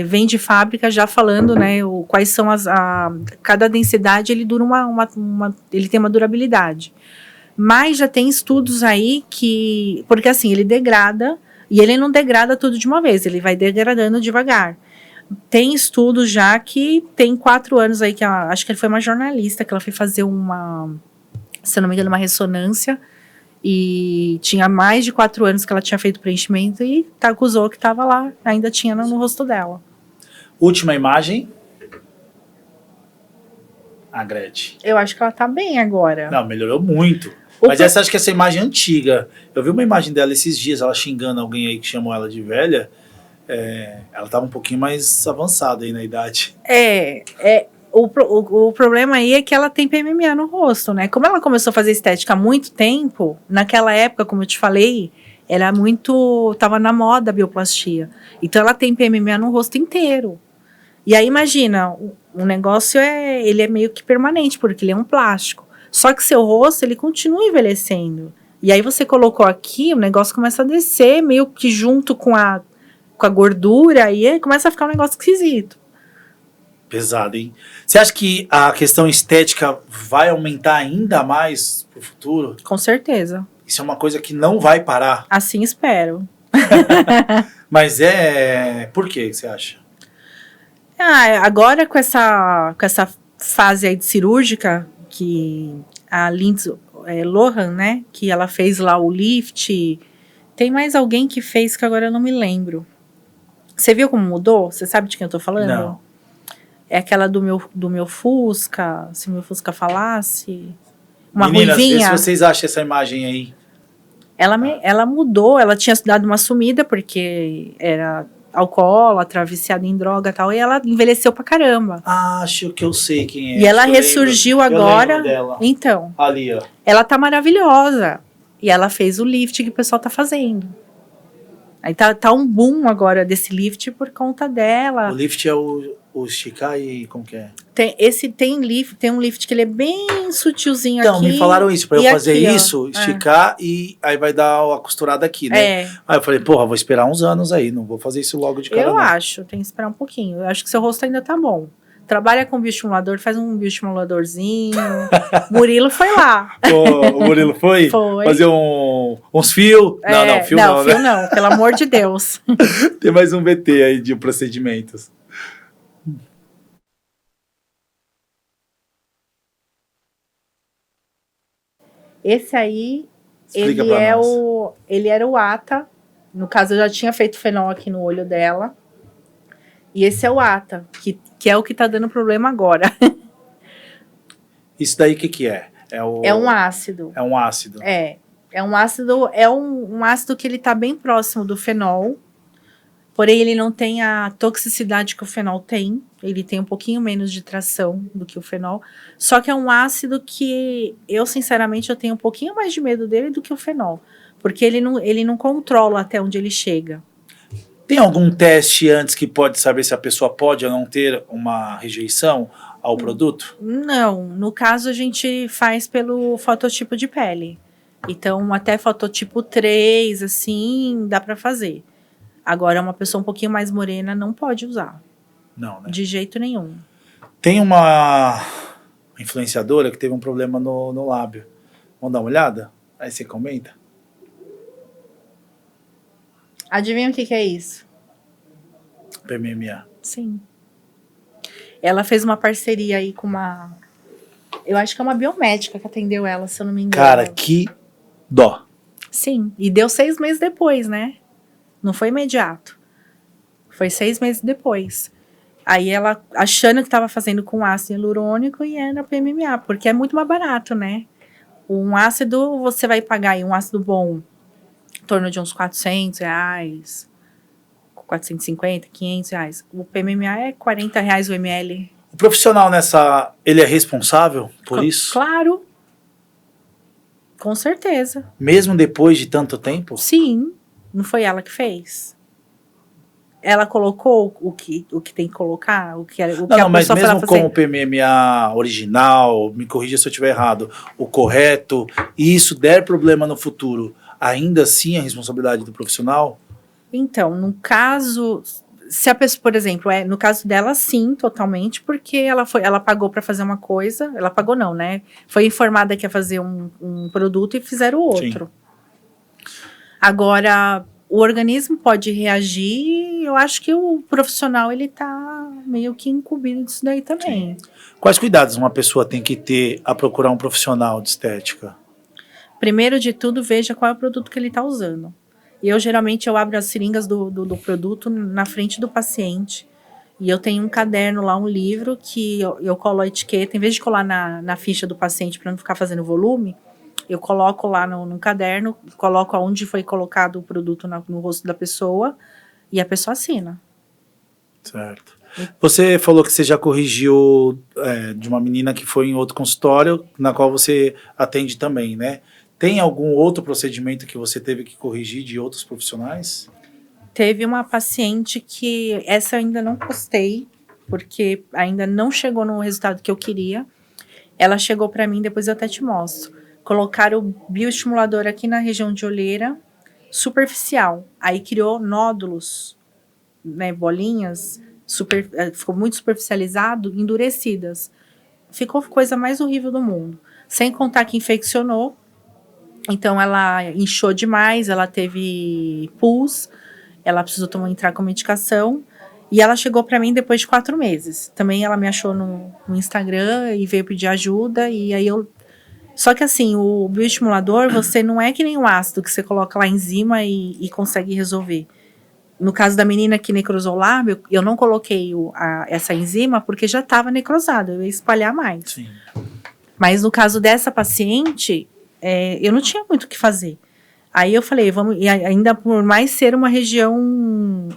vem de fábrica já falando, né? Quais são cada densidade, ele dura ele tem uma durabilidade. Mas já tem estudos aí que... Porque assim, ele degrada, e ele não degrada tudo de uma vez, ele vai degradando devagar. Tem estudos já que tem 4 anos aí, acho que foi uma jornalista, que ela foi fazer se não me engano, uma ressonância, e tinha mais de 4 anos que ela tinha feito preenchimento e acusou que estava lá, ainda tinha no rosto dela. Última imagem. A Gretchen. Eu acho que ela tá bem agora. Não, melhorou muito. Mas acho que essa imagem é antiga. Eu vi uma imagem dela esses dias, ela xingando alguém aí que chamou ela de velha. Ela tava um pouquinho mais avançada aí na idade. O problema aí é que ela tem PMMA no rosto, né? Como ela começou a fazer estética há muito tempo, naquela época, como eu te falei, tava na moda a bioplastia. Então ela tem PMMA no rosto inteiro. E aí imagina, o negócio ele é meio que permanente, porque ele é um plástico. Só que seu rosto, ele continua envelhecendo. E aí você colocou aqui, o negócio começa a descer, meio que junto com a gordura, e aí começa a ficar um negócio esquisito. Pesado, hein? Você acha que a questão estética vai aumentar ainda mais pro futuro? Com certeza. Isso é uma coisa que não vai parar. Assim espero. Mas por que você acha? Agora com essa fase aí de cirúrgica, que a Lindsay Lohan, né, que ela fez lá o lift, tem mais alguém que fez que agora eu não me lembro. Você viu como mudou? Você sabe de quem eu tô falando? Não. É aquela do meu Fusca, se o meu Fusca falasse. Uma Meninas, vê ruivinha. se vocês acham essa imagem aí. Ela mudou, ela tinha dado uma sumida porque era alcoólatra, viciada em droga e tal, e ela envelheceu pra caramba. Acho que eu sei quem é. E ela Eu ressurgiu lembro. Eu agora. lembro dela. Então, Ali, ó. ela tá maravilhosa. E ela fez o lift que o pessoal tá fazendo. Aí tá um boom agora desse lift por conta dela. O lift é o esticar e como que é? Tem um lift que ele é bem sutilzinho Então, aqui. me falaram isso, pra eu e fazer aqui, ó. isso, esticar e aí vai dar a costurada aqui, né? Aí eu falei, porra, vou esperar uns anos aí, não vou fazer isso logo de cara. Eu não. acho, tem que esperar um pouquinho. Eu acho que seu rosto ainda tá bom. Trabalha com bioestimulador, faz um bioestimuladorzinho. Murilo foi lá. O Murilo foi? Foi. Fazer uns fios? Não, fio não, né? Fio não, pelo amor de Deus. Tem mais um VT aí de procedimentos. Esse aí, Explica ele pra nós. ele era o ATA. No caso, eu já tinha feito fenol aqui no olho dela. E esse é o ATA, que é o que tá dando problema agora. Isso daí o que é? É um ácido. É um ácido. É um ácido, um ácido que ele tá bem próximo do fenol, porém ele não tem a toxicidade que o fenol tem, ele tem um pouquinho menos de tração do que o fenol, só que é um ácido que eu, sinceramente, eu tenho um pouquinho mais de medo dele do que o fenol, porque ele não controla até onde ele chega. Tem algum teste antes que pode saber se a pessoa pode ou não ter uma rejeição ao produto? Não, no caso a gente faz pelo fototipo de pele. Então, até fototipo 3, assim, dá para fazer. Agora, uma pessoa um pouquinho mais morena não pode usar. Não, né? De jeito nenhum. Tem uma influenciadora que teve um problema no lábio. Vamos dar uma olhada? Aí você comenta. Adivinha o que é isso? PMMA. Sim. Ela fez uma parceria aí com uma... Eu acho que é uma biomédica que atendeu ela, se eu não me engano. Cara, que dó. Sim, e deu 6 meses depois, né? Não foi imediato. Foi 6 meses depois. Aí ela, achando que estava fazendo com ácido hialurônico, e era PMMA, porque é muito mais barato, né? Um ácido, você vai pagar aí, um ácido bom, em torno de uns R$400, 450, R$500. O PMMA é R$40 o ml. O profissional ele é responsável por isso? Claro. Com certeza. Mesmo depois de tanto tempo? Sim. Não foi ela que fez? Ela colocou o que tem que colocar? Não, mas mesmo com o PMMA original, me corrija se eu estiver errado, o correto, e isso der problema no futuro, ainda assim é responsabilidade do profissional? Então, no caso, se a pessoa, por exemplo, no caso dela, sim, totalmente, porque ela pagou para fazer uma coisa, ela pagou não, né? Foi informada que ia fazer um produto e fizeram outro. Sim. Agora, o organismo pode reagir e eu acho que o profissional, ele tá meio que incumbido disso daí também. Sim. Quais cuidados uma pessoa tem que ter a procurar um profissional de estética? Primeiro de tudo, veja qual é o produto que ele está usando. Geralmente, eu abro as seringas do produto na frente do paciente. E eu tenho um caderno lá, um livro, que eu colo a etiqueta. Em vez de colar na ficha do paciente para não ficar fazendo volume, eu coloco lá no caderno, coloco aonde foi colocado o produto no rosto da pessoa e a pessoa assina. Certo. Você falou que você já corrigiu de uma menina que foi em outro consultório, na qual você atende também, né? Tem algum outro procedimento que você teve que corrigir de outros profissionais? Teve uma paciente que, essa eu ainda não postei, porque ainda não chegou no resultado que eu queria. Ela chegou para mim, depois eu até te mostro. Colocaram o bioestimulador aqui na região de olheira, superficial. Aí criou nódulos, né, bolinhas, ficou muito superficializado, endurecidas. Ficou a coisa mais horrível do mundo. Sem contar que infeccionou. Então, ela inchou demais, ela teve pus, ela precisou entrar com medicação. E ela chegou para mim depois de 4 meses. Também ela me achou no Instagram e veio pedir ajuda. E aí Só que assim, o bioestimulador, você não é que nem o ácido que você coloca lá em cima e consegue resolver. No caso da menina que necrosou o lábio, eu não coloquei essa enzima porque já estava necrosado, eu ia espalhar mais. Sim. Mas no caso dessa paciente, eu não tinha muito o que fazer. Aí eu falei, e ainda por mais ser uma região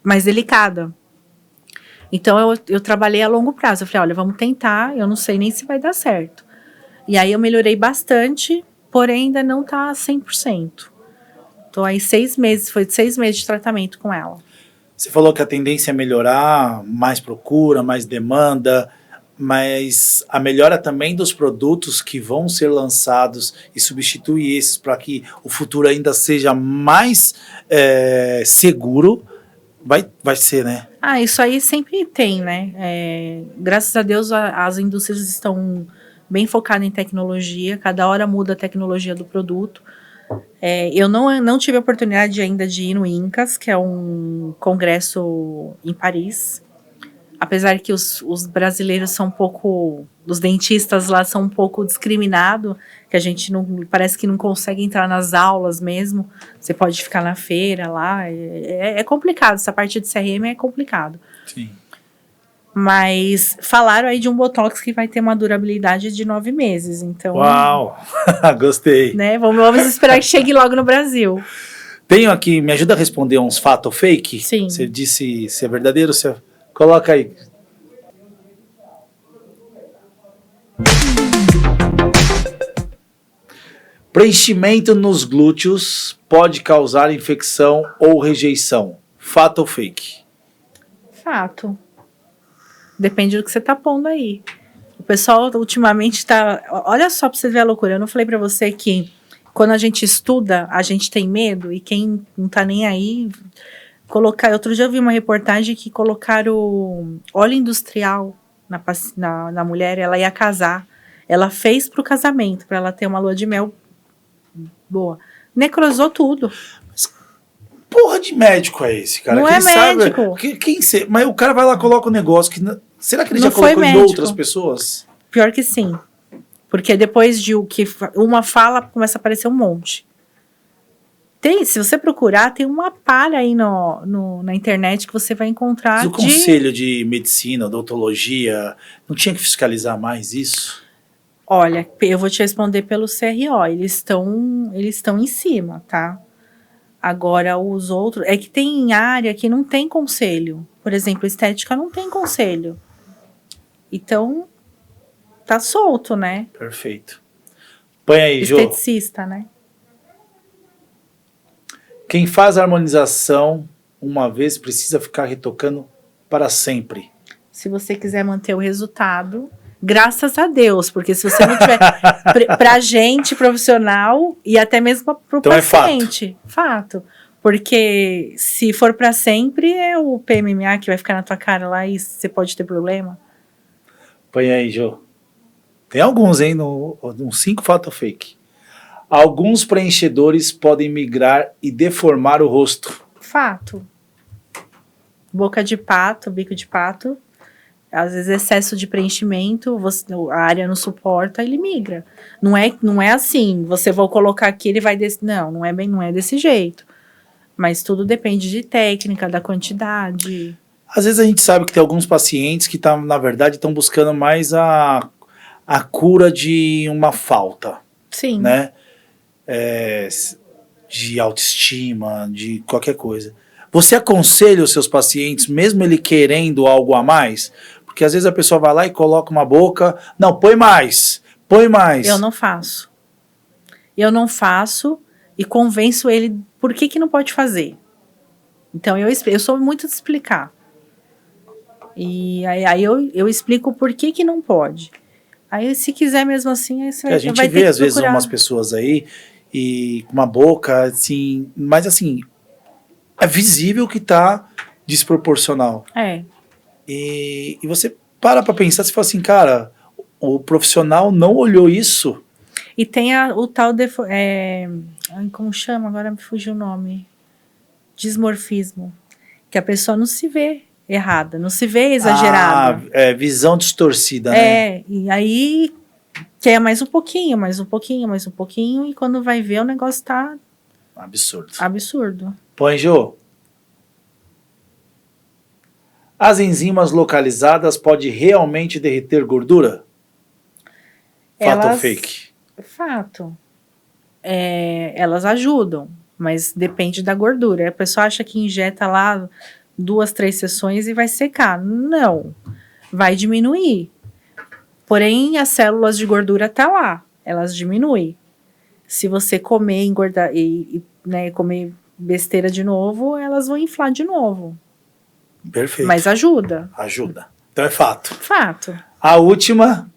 mais delicada. Então eu trabalhei a longo prazo. Eu falei, olha, vamos tentar, eu não sei nem se vai dar certo. E aí eu melhorei bastante, porém ainda não tá 100%. Tô aí 6 meses, foi 6 meses de tratamento com ela. Você falou que a tendência é melhorar, mais procura, mais demanda, mas a melhora também dos produtos que vão ser lançados e substituir esses para que o futuro ainda seja mais seguro, vai ser, né? Isso aí sempre tem, né? Graças a Deus as indústrias estão bem focadas em tecnologia, cada hora muda a tecnologia do produto. Eu não tive a oportunidade ainda de ir no INCAS, que é um congresso em Paris. apesar que os brasileiros são um pouco, os dentistas lá são um pouco discriminados, que a gente não, parece que não consegue entrar nas aulas mesmo, você pode ficar na feira lá, é complicado, essa parte de CRM é complicado. Sim. Mas falaram aí de um Botox que vai ter uma durabilidade de 9 meses, então... Uau! Gostei. Né, vamos esperar que chegue logo no Brasil. Tenho aqui, me ajuda a responder uns fato ou fake? Sim. Você disse se é verdadeiro, se é... Coloca aí. Preenchimento nos glúteos pode causar infecção ou rejeição. Fato ou fake? Fato. Depende do que você tá pondo aí. O pessoal ultimamente tá... Olha só pra você ver a loucura. Eu não falei pra você que quando a gente estuda, a gente tem medo e quem não tá nem aí... Outro dia eu vi uma reportagem que colocaram óleo industrial na mulher, ela ia casar. Ela fez pro casamento, pra ela ter uma lua de mel boa. Necrosou tudo. Porra de médico é esse, cara? Não Quem é sabe- médico. Mas o cara vai lá e coloca um negócio que... Será que ele Não já foi colocou em médico. outras pessoas? Pior que sim. Porque depois de o que uma fala, começa a aparecer um monte. Se você procurar, tem uma palha aí na internet que você vai encontrar Mas o Conselho de Medicina, Odontologia, não tinha que fiscalizar mais isso? Olha, eu vou te responder pelo CRO. Eles estão em cima, tá? Agora, os outros... É que tem área que não tem conselho. Por exemplo, estética não tem conselho. Então, tá solto, né? Perfeito. Põe aí, Jô. Esteticista, né? Quem faz a harmonização uma vez precisa ficar retocando para sempre. Se você quiser manter o resultado, graças a Deus, porque se você não tiver pra gente profissional e até mesmo pro Então é paciente, fato. Porque se for pra sempre, é o PMMA que vai ficar na tua cara lá e você pode ter problema. Põe aí, Jô. Tem alguns, hein? Uns 5 fatos fake. Alguns preenchedores podem migrar e deformar o rosto. Fato. Boca de pato, bico de pato. Às vezes excesso de preenchimento, a área não suporta, ele migra. Não é assim, você vai colocar aqui, ele vai desse. Não é desse jeito. Mas tudo depende de técnica, da quantidade. Às vezes a gente sabe que tem alguns pacientes que, na verdade, estão buscando mais a cura de uma falta, Sim. né? De autoestima, de qualquer coisa. Você aconselha os seus pacientes, mesmo ele querendo algo a mais? Porque às vezes a pessoa vai lá e coloca uma boca, não, põe mais. Eu não faço e convenço ele por que não pode fazer. Então eu sou muito de explicar. E aí eu explico por que não pode. Aí se quiser mesmo assim, aí você A vai gente ter vê que às vezes procurar. umas pessoas aí e com uma boca assim, mas assim, é visível que tá desproporcional. É. E você para pra pensar, você fala assim, cara, o profissional não olhou isso. E tem o tal como chama? Agora me fugiu o nome. Dismorfismo. Que a pessoa não se vê errada, não se vê exagerada. Visão distorcida, né? E aí quer mais um pouquinho, e quando vai ver o negócio tá Absurdo. absurdo. Põe, Jô. As enzimas localizadas podem realmente derreter gordura? Fato ou fake? Fato. Elas ajudam, mas depende da gordura. A pessoa acha que injeta lá 2, 3 sessões e vai secar. Não. Vai diminuir. Porém, as células de gordura tá lá. Elas diminuem. Se você comer, engordar e comer besteira de novo, elas vão inflar de novo. Perfeito. Mas ajuda. Ajuda. Então é fato. Fato. A última.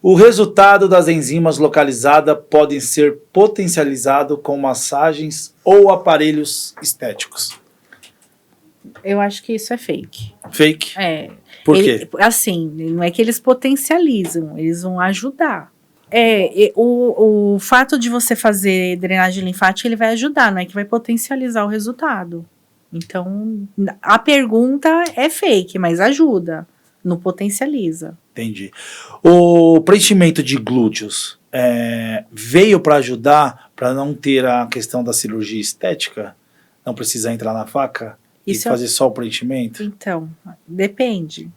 O resultado das enzimas localizadas podem ser potencializado com massagens ou aparelhos estéticos. Eu acho que isso é fake. Fake? Por quê? Assim, não é que eles potencializam, eles vão ajudar. O fato de você fazer drenagem linfática, ele vai ajudar, não é que vai potencializar o resultado. Então, a pergunta é fake, mas ajuda, não potencializa. Entendi. O preenchimento de glúteos veio para ajudar, para não ter a questão da cirurgia estética? Não precisar entrar na faca Isso e fazer só o preenchimento? Então, depende.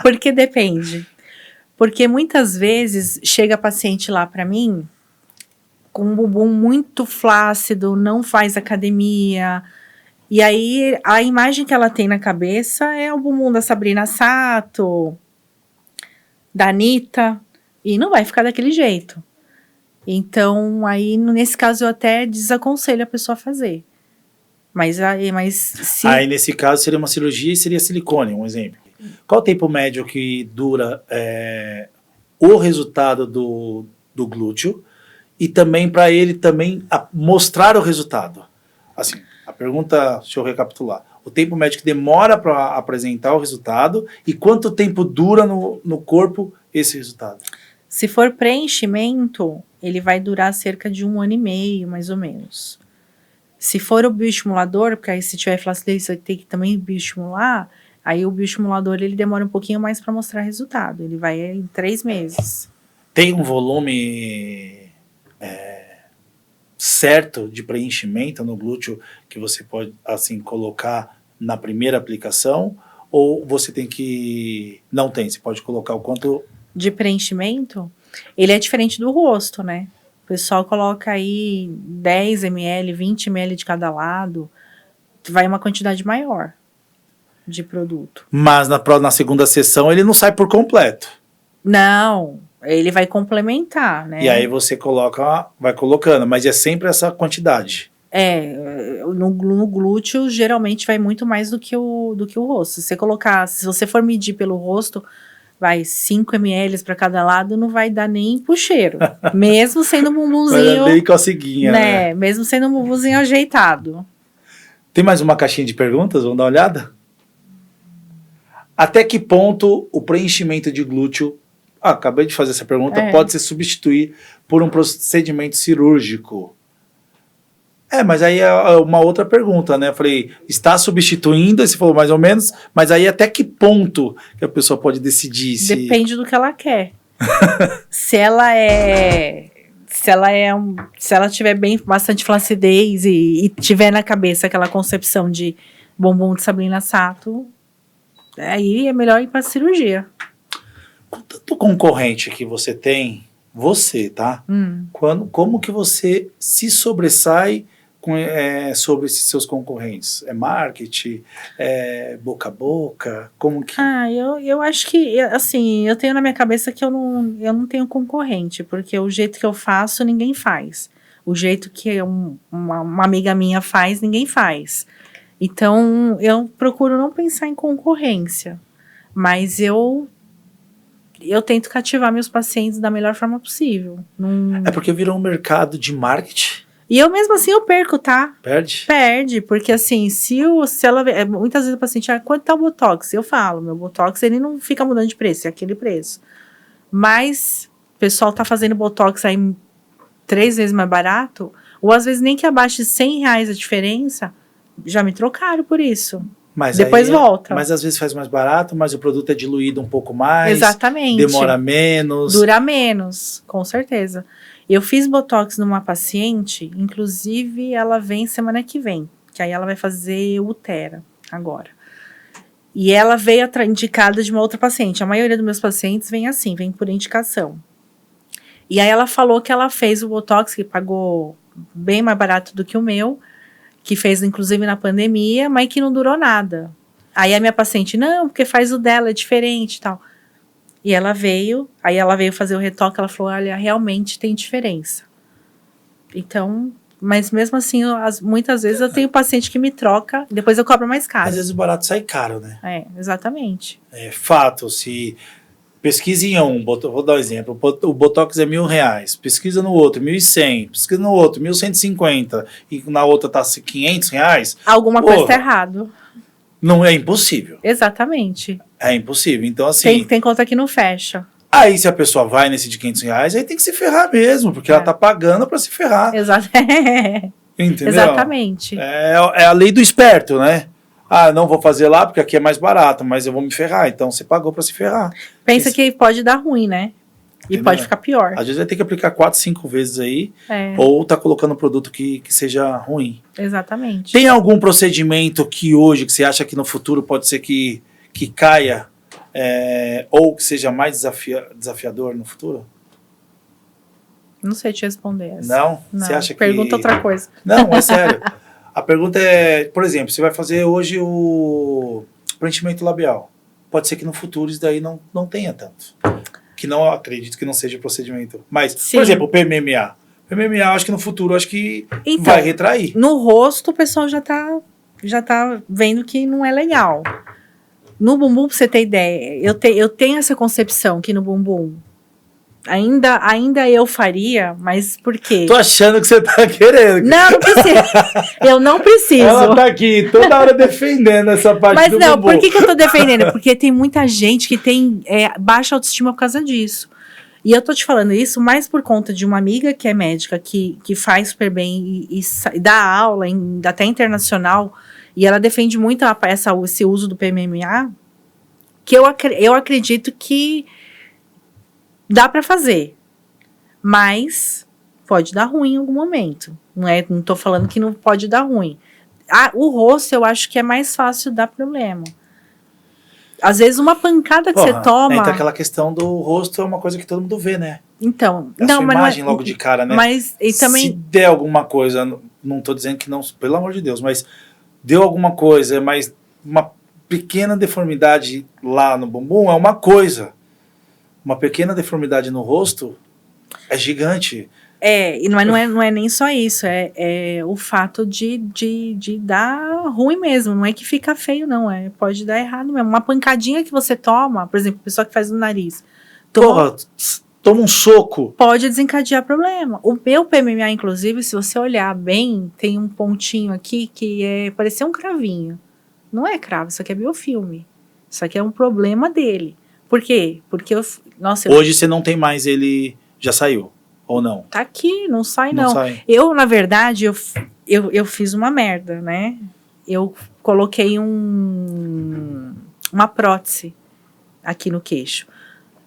Por que depende? Porque muitas vezes chega paciente lá para mim com um bumbum muito flácido, não faz academia, e aí a imagem que ela tem na cabeça é o bumbum da Sabrina Sato, da Anitta, e não vai ficar daquele jeito. Então, aí nesse caso eu até desaconselho a pessoa a fazer. Mas se... Aí, nesse caso, seria uma cirurgia e seria silicone, um exemplo. Qual o tempo médio que dura o resultado do glúteo e também para ele também mostrar o resultado? Assim, a pergunta, deixa eu recapitular. O tempo médio que demora para apresentar o resultado e quanto tempo dura no corpo esse resultado? Se for preenchimento, ele vai durar cerca de 1 ano e meio, mais ou menos. Se for o bioestimulador, porque aí se tiver flacidez, você tem que também bioestimular, aí o bioestimulador ele demora um pouquinho mais para mostrar resultado. Ele vai em 3 meses. Tem um volume certo de preenchimento no glúteo que você pode assim colocar na primeira aplicação? Ou você tem que... Não tem, você pode colocar o quanto... De preenchimento, ele é diferente do rosto, né? O pessoal coloca aí 10 ml, 20 ml de cada lado, vai uma quantidade maior de produto. Mas na segunda sessão ele não sai por completo. Não, ele vai complementar, né? E aí você vai colocando, mas é sempre essa quantidade. No glúteo geralmente vai muito mais do que o rosto. Se você for medir pelo rosto, vai 5 ml para cada lado, não vai dar nem pro cheiro. Mesmo sendo um bumbumzinho... Vai bem coceguinha, né? Mesmo sendo um bumbumzinho ajeitado. Tem mais uma caixinha de perguntas? Vamos dar uma olhada? Até que ponto o preenchimento de glúteo, acabei de fazer essa pergunta, pode se substituir por um procedimento cirúrgico? Mas aí é uma outra pergunta, né? Eu falei, está substituindo, você falou mais ou menos, mas aí até que ponto que a pessoa pode decidir? Depende do que ela quer. Se ela tiver bastante flacidez e tiver na cabeça aquela concepção de bumbum de Sabrina Sato, aí é melhor ir para cirurgia. Com tanto concorrente que você tem, tá? Como que você se sobressai sobre esses seus concorrentes? É marketing? É boca a boca? Como que... Eu acho que, assim, eu tenho na minha cabeça que eu não tenho concorrente, porque o jeito que eu faço, ninguém faz. O jeito que uma amiga minha faz, ninguém faz. Então, eu procuro não pensar em concorrência, mas eu tento cativar meus pacientes da melhor forma possível. É porque virou um mercado de marketing. E eu mesmo assim eu perco, tá? Perde? Perde, porque assim, se ela... Muitas vezes o paciente, quanto tá o Botox? Eu falo, meu Botox, ele não fica mudando de preço, é aquele preço. Mas o pessoal tá fazendo Botox aí 3 vezes mais barato, ou às vezes nem que abaixe R$100 a diferença, já me trocaram por isso. Mas depois volta. Mas às vezes faz mais barato, mas o produto é diluído um pouco mais. Exatamente. Demora menos. Dura menos, com certeza. Eu fiz Botox numa paciente, inclusive ela vem semana que vem, que aí ela vai fazer Utera agora. E ela veio indicada de uma outra paciente. A maioria dos meus pacientes vem assim, vem por indicação. E aí ela falou que ela fez o Botox, que pagou bem mais barato do que o meu, que fez inclusive na pandemia, mas que não durou nada. Aí a minha paciente, não, porque faz o dela, é diferente e tal. E ela veio fazer o retoque, ela falou, olha, realmente tem diferença. Então, mas mesmo assim, muitas vezes eu tenho paciente que me troca, depois eu cobro mais caro. Às vezes o barato sai caro, né? Exatamente. É fato, se pesquisa em vou dar um exemplo, o Botox é R$1.000, pesquisa no outro, 1.100, pesquisa no outro, 1.150, e na outra tá R$500. Alguma coisa tá errado. Não é impossível. Exatamente. É impossível, então assim... Tem conta que não fecha. Aí se a pessoa vai nesse de R$500, aí tem que se ferrar mesmo, porque ela tá pagando pra se ferrar. Exato. Entendeu? Exatamente. É a lei do esperto, né? Ah, não vou fazer lá porque aqui é mais barato, mas eu vou me ferrar. Então você pagou pra se ferrar. Pensa que pode dar ruim, né? E Entendeu? pode ficar pior. Às vezes vai ter que aplicar 4, 5 vezes aí, É, ou tá colocando um produto que seja ruim. exatamente. Tem algum procedimento que hoje, que você acha que no futuro pode ser que caia, ou que seja mais desafiador no futuro? Não sei te responder essa. Não? Não. Você acha que... Pergunta outra coisa. Não, é sério. A pergunta é, por exemplo, você vai fazer hoje o preenchimento labial. Pode ser que no futuro isso daí não tenha tanto. Que não acredito que não seja procedimento. Mas, Sim. por exemplo, o PMMA. PMMA, acho que no futuro, acho que Então, vai retrair. no rosto, o pessoal já tá vendo que não é legal. No bumbum, pra você ter ideia, eu tenho essa concepção que no bumbum ainda eu faria, mas por quê? Tô achando que você tá querendo. Não, não precisa. Eu não preciso. Ela tá aqui toda hora defendendo essa parte Mas do não, bumbum. por que eu tô defendendo? Porque tem muita gente que tem baixa autoestima por causa disso. E eu tô te falando isso mais por conta de uma amiga que é médica, que faz super bem e dá aula, até internacional, e ela defende muito esse uso do PMMA, que eu acredito que dá pra fazer, mas pode dar ruim em algum momento. Não tô falando que não pode dar ruim. O rosto eu acho que é mais fácil dar problema. Às vezes uma pancada que você toma... Então aquela questão do rosto é uma coisa que todo mundo vê, né? Então, É a sua imagem logo de cara, né? Mas e Se também der alguma coisa, não tô dizendo que não, pelo amor de Deus, mas deu alguma coisa, mas uma pequena deformidade lá no bumbum é uma coisa. Uma pequena deformidade no rosto é gigante. e não é nem só isso, é o fato de dar ruim mesmo, não é que fica feio não, pode dar errado mesmo. Uma pancadinha que você toma, por exemplo, a pessoa que faz no nariz, Porra, toma um soco. pode desencadear problema. O meu PMMA, inclusive, se você olhar bem, tem um pontinho aqui que parecia um cravinho. Não é cravo, isso aqui é biofilme. Isso aqui é um problema dele. Por quê? Porque Hoje você não tem mais ele, já saiu, ou não? tá aqui, não sai não. Sai. Eu, na verdade, eu fiz uma merda, né? Eu coloquei uma prótese aqui no queixo.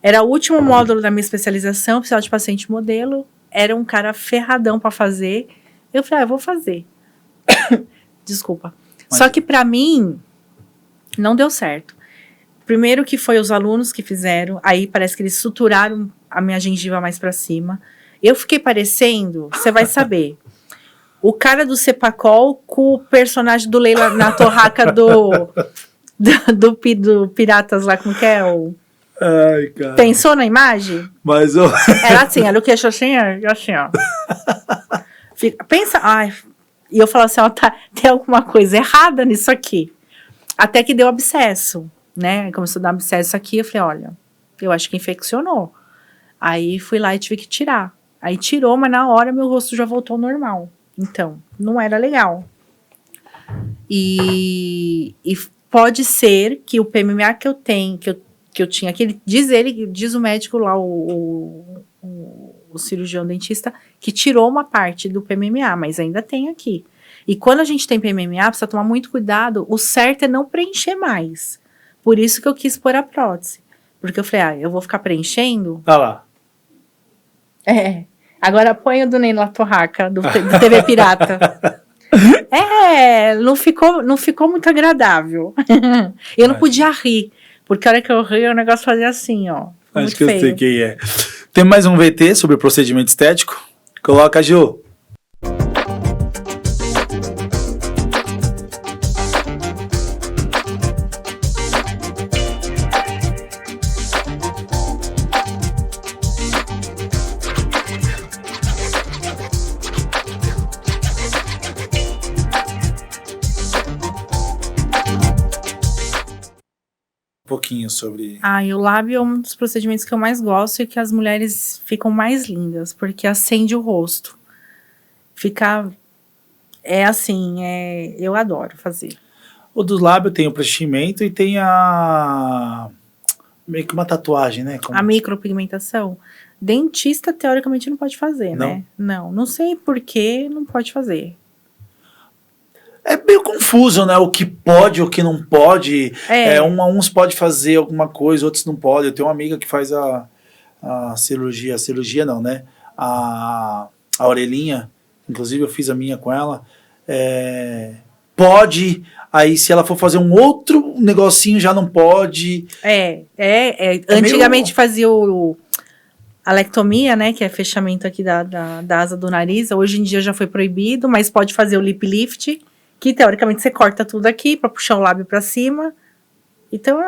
Era o último módulo da minha especialização, precisava de paciente modelo. Era um cara ferradão pra fazer. Eu falei, eu vou fazer. Desculpa. Mas... Só que pra mim, não deu certo. Primeiro que foi os alunos que fizeram, aí parece que eles suturaram a minha gengiva mais pra cima. Eu fiquei parecendo, você vai saber, o cara do Cepacol com o personagem do Leila na torraca do Piratas lá, como que é? Ai, cara. Pensou na imagem? Mas Era assim, olha o queixo assim, ó. Pensa, e eu falo assim, tem alguma coisa errada nisso aqui. Até que deu abscesso, né? Começou a dar abscesso aqui, eu falei, olha, eu acho que infeccionou. Aí fui lá e tive que tirar. Aí tirou, mas na hora meu rosto já voltou ao normal. Então, não era legal. E pode ser que o PMMA que eu tenho, que eu tinha, que diz o médico lá, o cirurgião dentista, que tirou uma parte do PMMA, mas ainda tem aqui. E quando a gente tem PMMA, precisa tomar muito cuidado, o certo é não preencher mais. Por isso que eu quis pôr a prótese. Porque eu falei, eu vou ficar preenchendo? Tá lá. Agora põe o do Ney La Torraca, do TV Pirata. Não ficou muito agradável. Eu não podia rir, porque a hora que eu ri, o negócio fazia assim, ó. Acho Muito que feio. eu sei quem é. Tem mais um VT sobre procedimento estético? Coloca, Ju. Pouquinho sobre... E o lábio é um dos procedimentos que eu mais gosto e que as mulheres ficam mais lindas, porque acende o rosto. Eu adoro fazer. O do lábio tem o preenchimento e tem meio que uma tatuagem, né? A micropigmentação, dentista teoricamente não pode fazer, Não? né? Não sei por que não pode fazer. É meio confuso, né? O que pode, o que não pode. Uns pode fazer alguma coisa, outros não podem. Eu tenho uma amiga que faz a cirurgia não, né? A orelhinha, inclusive eu fiz a minha com ela. Pode, aí se ela for fazer um outro negocinho já não pode. Antigamente fazia a lectomia, né, que é fechamento aqui da asa do nariz. Hoje em dia já foi proibido, mas pode fazer o lip lift, que teoricamente você corta tudo aqui para puxar o lábio para cima. Então,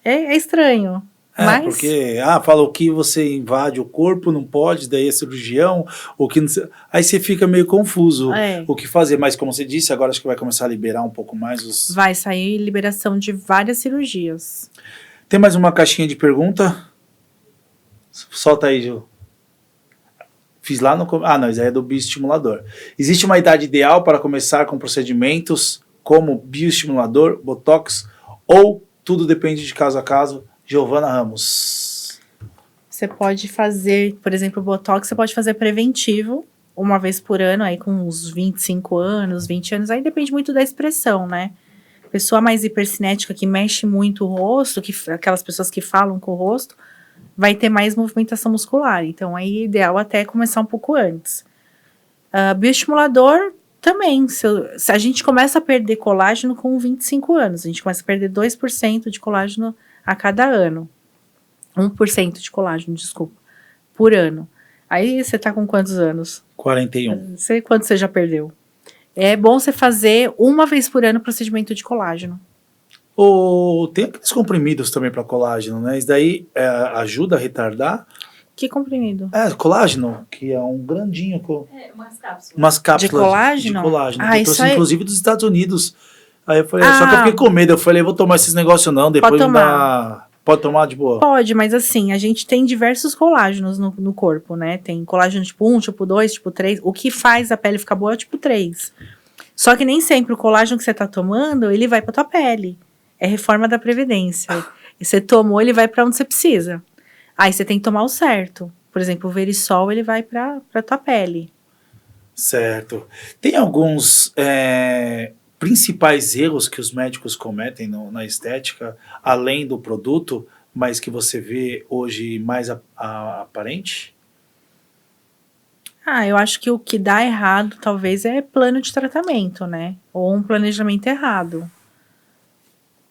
é estranho. Mas... porque, fala o que você invade o corpo, não pode, daí é cirurgião, o que não sei, aí você fica meio confuso o que fazer, mas como você disse, agora acho que vai começar a liberar um pouco mais os... Vai sair liberação de várias cirurgias. Tem mais uma caixinha de pergunta? Solta aí, Gil. Fiz lá no... não, isso aí é do bioestimulador. Existe uma idade ideal para começar com procedimentos como bioestimulador, botox, ou tudo depende de caso a caso? Giovana Ramos. Você pode fazer, por exemplo, o botox, você pode fazer preventivo, uma vez por ano, aí com uns 25 anos, 20 anos, aí depende muito da expressão, né? Pessoa mais hipercinética, que mexe muito o rosto, aquelas pessoas que falam com o rosto, vai ter mais movimentação muscular. Então, aí é ideal até começar um pouco antes. Bioestimulador também. Se a gente começa a perder colágeno com 25 anos, a gente começa a perder 2% de colágeno a cada ano. 1% de colágeno, desculpa, por ano. Aí você tá com quantos anos? 41. Quanto você já perdeu? É bom você fazer uma vez por ano procedimento de colágeno. Tem aqueles comprimidos também para colágeno, né? Isso daí ajuda a retardar? Que comprimido? Colágeno, que é um grandinho. Umas cápsulas. Umas cápsulas de colágeno? De colágeno. Ah, eu isso trouxe, inclusive, dos Estados Unidos. Aí eu falei, só que eu fiquei com medo. Eu falei, vou tomar esses negócios não, depois Pode não tomar. dá... Pode tomar de boa? Pode, mas assim, a gente tem diversos colágenos no corpo, né? Tem colágeno tipo 1, tipo 2, tipo 3. O que faz a pele ficar boa é o tipo 3. Só que nem sempre o colágeno que você tá tomando, ele vai pra tua pele. É reforma da Previdência. E você tomou, ele vai pra onde você precisa. Aí você tem que tomar o certo. Por exemplo, o Verisol, ele vai pra tua pele. Certo. Tem alguns principais erros que os médicos cometem na estética, além do produto, mas que você vê hoje mais aparente? Eu acho que o que dá errado, talvez, é plano de tratamento, né? Ou um planejamento errado.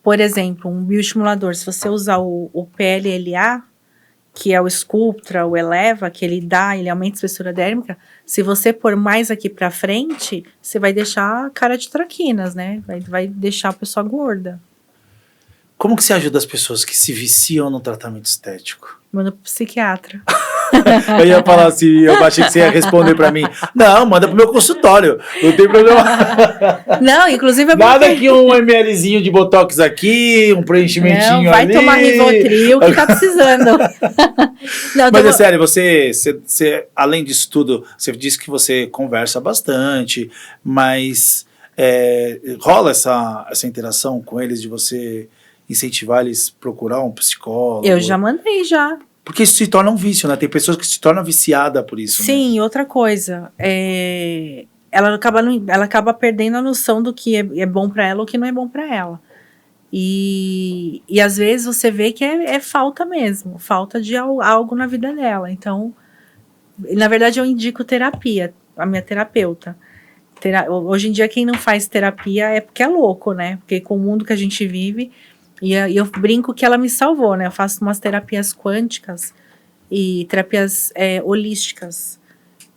Por exemplo, um bioestimulador, se você usar o PLLA, que é o Sculptra, o Eleva, que ele aumenta a espessura dérmica, se você pôr mais aqui pra frente, você vai deixar a cara de traquinas, né? Vai deixar a pessoa gorda. Como que você ajuda as pessoas que se viciam no tratamento estético? Manda pro psiquiatra. Eu ia falar assim, eu achei que você ia responder pra mim. Não, manda pro meu consultório, não tem problema. Não, inclusive é nada que um mlzinho de botox aqui, um preenchimentinho não, vai ali. tomar Rivotril que tá precisando. Não, mas é sério, você, além disso tudo, você disse que você conversa bastante, mas rola essa interação com eles de você incentivar eles a procurar um psicólogo? Eu já mandei, já. Porque isso se torna um vício, né? Tem pessoas que se tornam viciadas por isso. Sim, né? Outra coisa, ela acaba perdendo a noção do que é bom para ela ou que não é bom para ela. E às vezes você vê que é falta mesmo, falta de algo na vida dela. Então, na verdade, eu indico terapia, a minha terapeuta. Hoje em dia, quem não faz terapia é porque é louco, né? Porque com o mundo que a gente vive... E eu brinco que ela me salvou, né? Eu faço umas terapias quânticas e terapias holísticas.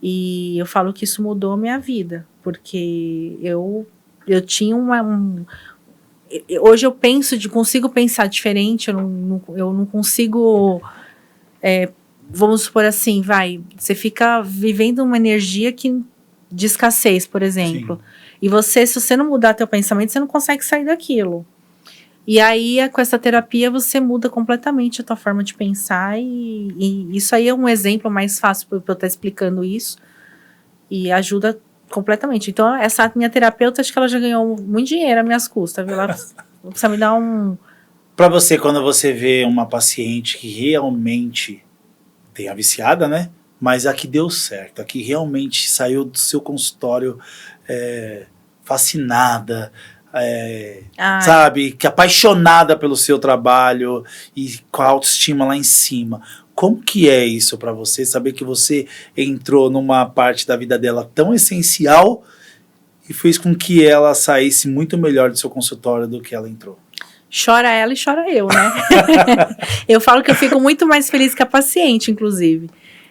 E eu falo que isso mudou a minha vida. Porque eu tinha hoje eu consigo pensar diferente. Eu não consigo... vamos supor assim, você fica vivendo uma energia de escassez, por exemplo. Sim. E se você não mudar teu pensamento, você não consegue sair daquilo. E aí, com essa terapia, você muda completamente a tua forma de pensar e isso aí é um exemplo mais fácil para eu estar explicando isso e ajuda completamente. Então, essa minha terapeuta, acho que ela já ganhou muito dinheiro às minhas custas, viu? Ela precisa me dar um... Para você, quando você vê uma paciente que realmente tem a viciada, né? Mas a que deu certo, a que realmente saiu do seu consultório fascinada, Ai. sabe? Que apaixonada pelo seu trabalho e com a autoestima lá em cima. Como que é isso pra você? Saber que você entrou numa parte da vida dela tão essencial e fez com que ela saísse muito melhor do seu consultório do que ela entrou. Chora ela e chora eu, né? Eu falo que eu fico muito mais feliz que a paciente, inclusive.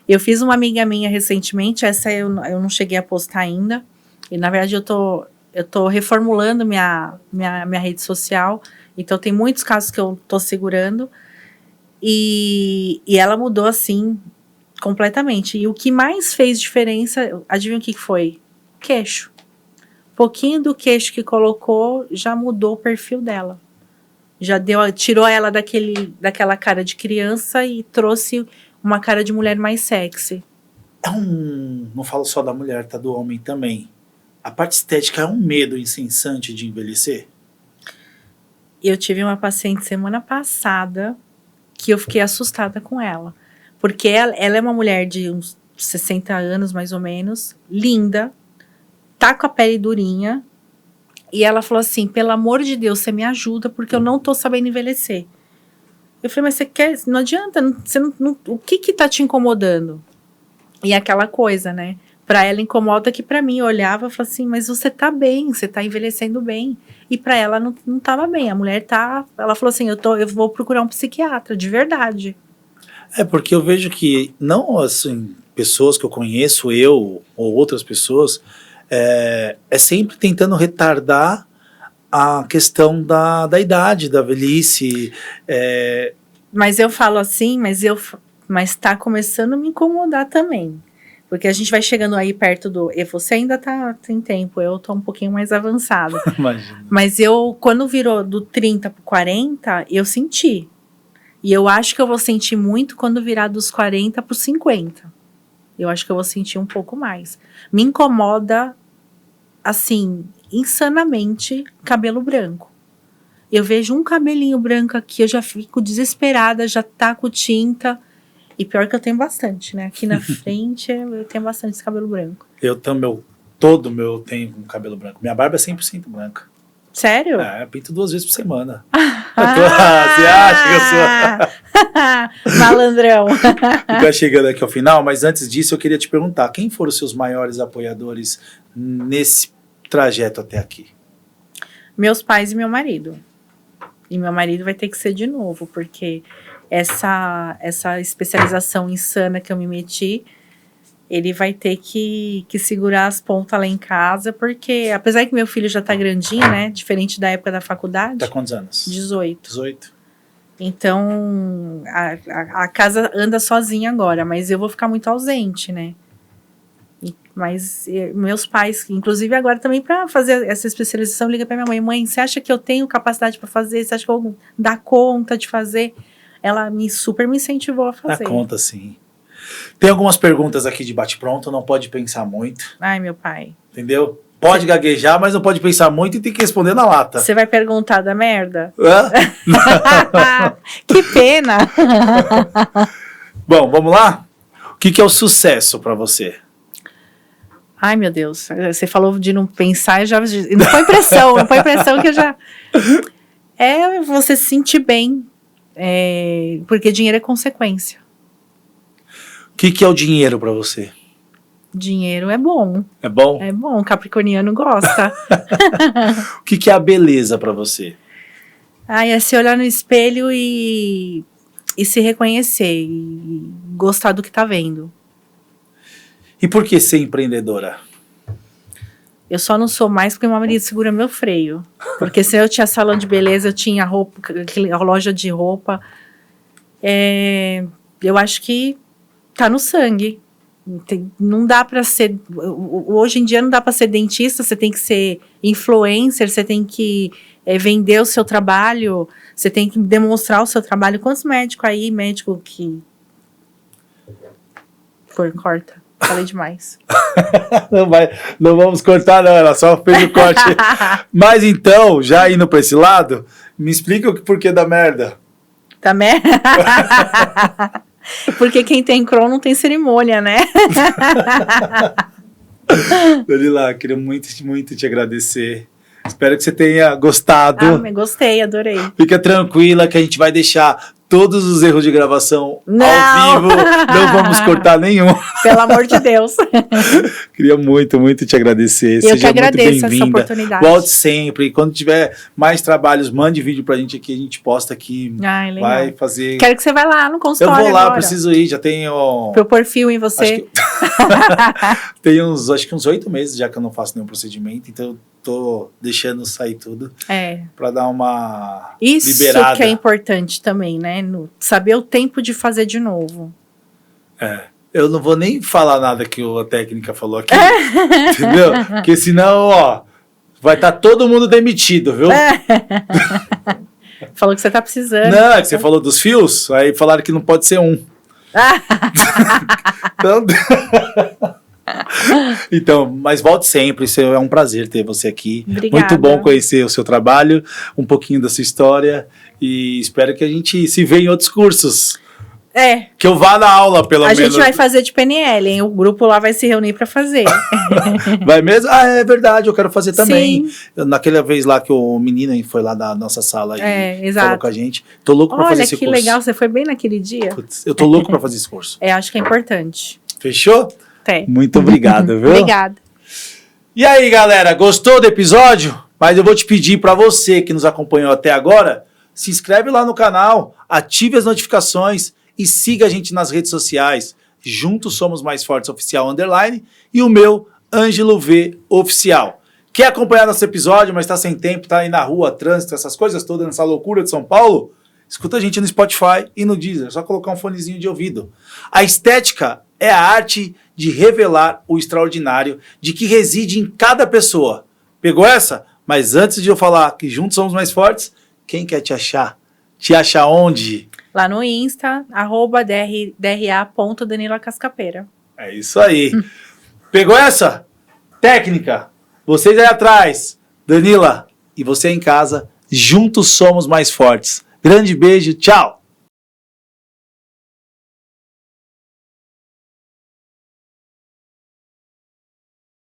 Eu fiz uma amiga minha recentemente, essa eu não cheguei a postar ainda. E na verdade eu tô reformulando minha rede social. Então tem muitos casos que eu tô segurando. E ela mudou assim, completamente. E o que mais fez diferença, adivinha o que foi? Queixo. Pouquinho do queixo que colocou já mudou o perfil dela. Já tirou ela daquela cara de criança e trouxe uma cara de mulher mais sexy. Não falo só da mulher, tá? Do homem também. A parte estética é um medo incessante de envelhecer? Eu tive uma paciente semana passada que eu fiquei assustada com ela. Porque ela é uma mulher de uns 60 anos, mais ou menos, linda, tá com a pele durinha, e ela falou assim, pelo amor de Deus, você me ajuda, porque eu não tô sabendo envelhecer. Eu falei, mas você quer, não adianta, o que tá te incomodando? E aquela coisa, né, pra ela incomoda que pra mim, eu olhava e falava assim, mas você tá bem, você tá envelhecendo bem, e pra ela não tava bem, a mulher ela falou assim, eu vou procurar um psiquiatra, de verdade. Porque eu vejo que, não assim, pessoas que eu conheço, eu ou outras pessoas, é sempre tentando retardar a questão da idade, da velhice. Mas eu falo assim, mas tá começando a me incomodar também. Porque a gente vai chegando aí perto e você ainda tem tempo, eu tô um pouquinho mais avançada. Imagina. Mas quando virou do 30 pro 40, eu senti. E eu acho que eu vou sentir muito quando virar dos 40 pro 50. Eu acho que eu vou sentir um pouco mais. Me incomoda, assim, insanamente, cabelo branco. Eu vejo um cabelinho branco aqui, eu já fico desesperada, já taco tinta. E pior que eu tenho bastante, né? Aqui na frente eu tenho bastante esse cabelo branco. Todo meu tenho um cabelo branco. Minha barba é 100% branca. Sério? Eu pinto 2 vezes por semana. Você acha que eu sou... Malandrão. Tá chegando aqui ao final, mas antes disso eu queria te perguntar, quem foram os seus maiores apoiadores nesse trajeto até aqui? Meus pais e meu marido. E meu marido vai ter que ser de novo, porque essa especialização insana que eu me meti, ele vai ter que segurar as pontas lá em casa, porque apesar que meu filho já tá grandinho, né, diferente da época da faculdade. Tá quantos anos? 18. 18. Então, a casa anda sozinha agora, mas eu vou ficar muito ausente, né? Mas meus pais, inclusive agora também para fazer essa especialização, liga para minha mãe, mãe, você acha que eu tenho capacidade para fazer? Você acha que eu vou dar conta de fazer? Ela super me incentivou a fazer. Dá conta, sim. Tem algumas perguntas aqui de bate-pronto, não pode pensar muito. Ai, meu pai. Entendeu? Pode gaguejar, mas não pode pensar muito e tem que responder na lata. Você vai perguntar da merda? Hã? Que pena! Bom, vamos lá? O que é o sucesso para você? Ai, meu Deus. Você falou de não pensar, não foi pressão que eu já... É você se sentir bem, porque dinheiro é consequência. O que é o dinheiro para você? Dinheiro é bom. É bom? É bom, capricorniano gosta. O que é a beleza para você? É se olhar no espelho e se reconhecer e gostar do que tá vendo. E por que ser empreendedora? Eu só não sou mais porque meu marido segura meu freio. Porque se eu tinha salão de beleza, eu tinha a loja de roupa. Eu acho que tá no sangue. Não dá para ser... Hoje em dia não dá para ser dentista, você tem que ser influencer, você tem que vender o seu trabalho, você tem que demonstrar o seu trabalho. Quantos médicos aí, médico que... Corta. Falei demais. Não vamos cortar, não. Ela só fez o corte. Mas então, já indo pra esse lado, me explica o porquê da merda. Da merda? Porque quem tem Crohn não tem cerimônia, né? Danila, queria muito, muito te agradecer. Espero que você tenha gostado. Gostei, adorei. Fica tranquila que a gente vai deixar todos os erros de gravação Não. ao vivo. Não vamos cortar nenhum. Pelo amor de Deus. Queria muito, muito te agradecer. Eu Seja que agradeço muito essa bem-vinda. oportunidade. Volte sempre. Quando tiver mais trabalhos, mande vídeo pra gente aqui. A gente posta aqui. Ai, legal. Vai fazer... Quero que você vá lá no Eu consultório vou lá, agora. preciso ir. Já tenho... Pra eu pôr fio em você. Acho que... Tem acho que uns 8 meses já que eu não faço nenhum procedimento. Então eu tô deixando sair tudo. Pra dar uma Isso liberada. que é importante também, né? Saber o tempo de fazer de novo. Eu não vou nem falar nada que a técnica falou aqui, entendeu? Porque senão, ó, vai estar todo mundo demitido, viu? Falou que você tá precisando. Não, é que você falou dos fios, aí falaram que não pode ser um. Então, mas volte sempre, isso é um prazer ter você aqui. Obrigada. Muito bom conhecer o seu trabalho, um pouquinho da sua história e espero que a gente se veja em outros cursos. Que eu vá na aula, pelo menos. A gente vai fazer de PNL, hein? O grupo lá vai se reunir pra fazer. Vai mesmo? Ah, é verdade, eu quero fazer também. Sim. Naquela vez lá que o menino foi lá da nossa sala e exato. falou com a gente. Tô louco pra fazer Olha esse que curso. legal, você foi bem naquele dia. Putz, eu tô louco pra fazer esse curso. Acho que é importante. Fechou? Muito obrigado, viu? Obrigada. E aí, galera, gostou do episódio? Mas eu vou te pedir pra você que nos acompanhou até agora, se inscreve lá no canal, ative as notificações e siga a gente nas redes sociais. Juntos Somos Mais Fortes Oficial _ e o meu Ângelo V Oficial. Quer acompanhar nosso episódio, mas tá sem tempo, tá aí na rua, trânsito, essas coisas todas, nessa loucura de São Paulo? Escuta a gente no Spotify e no Deezer, é só colocar um fonezinho de ouvido. A estética é a arte de revelar o extraordinário de que reside em cada pessoa. Pegou essa? Mas antes de eu falar que juntos somos mais fortes, quem quer te achar? Te acha onde? Lá no Insta, @dra.danilacascapeira. É isso aí. Pegou essa? Técnica. Vocês aí atrás. Danila. E você em casa. Juntos somos mais fortes. Grande beijo. Tchau.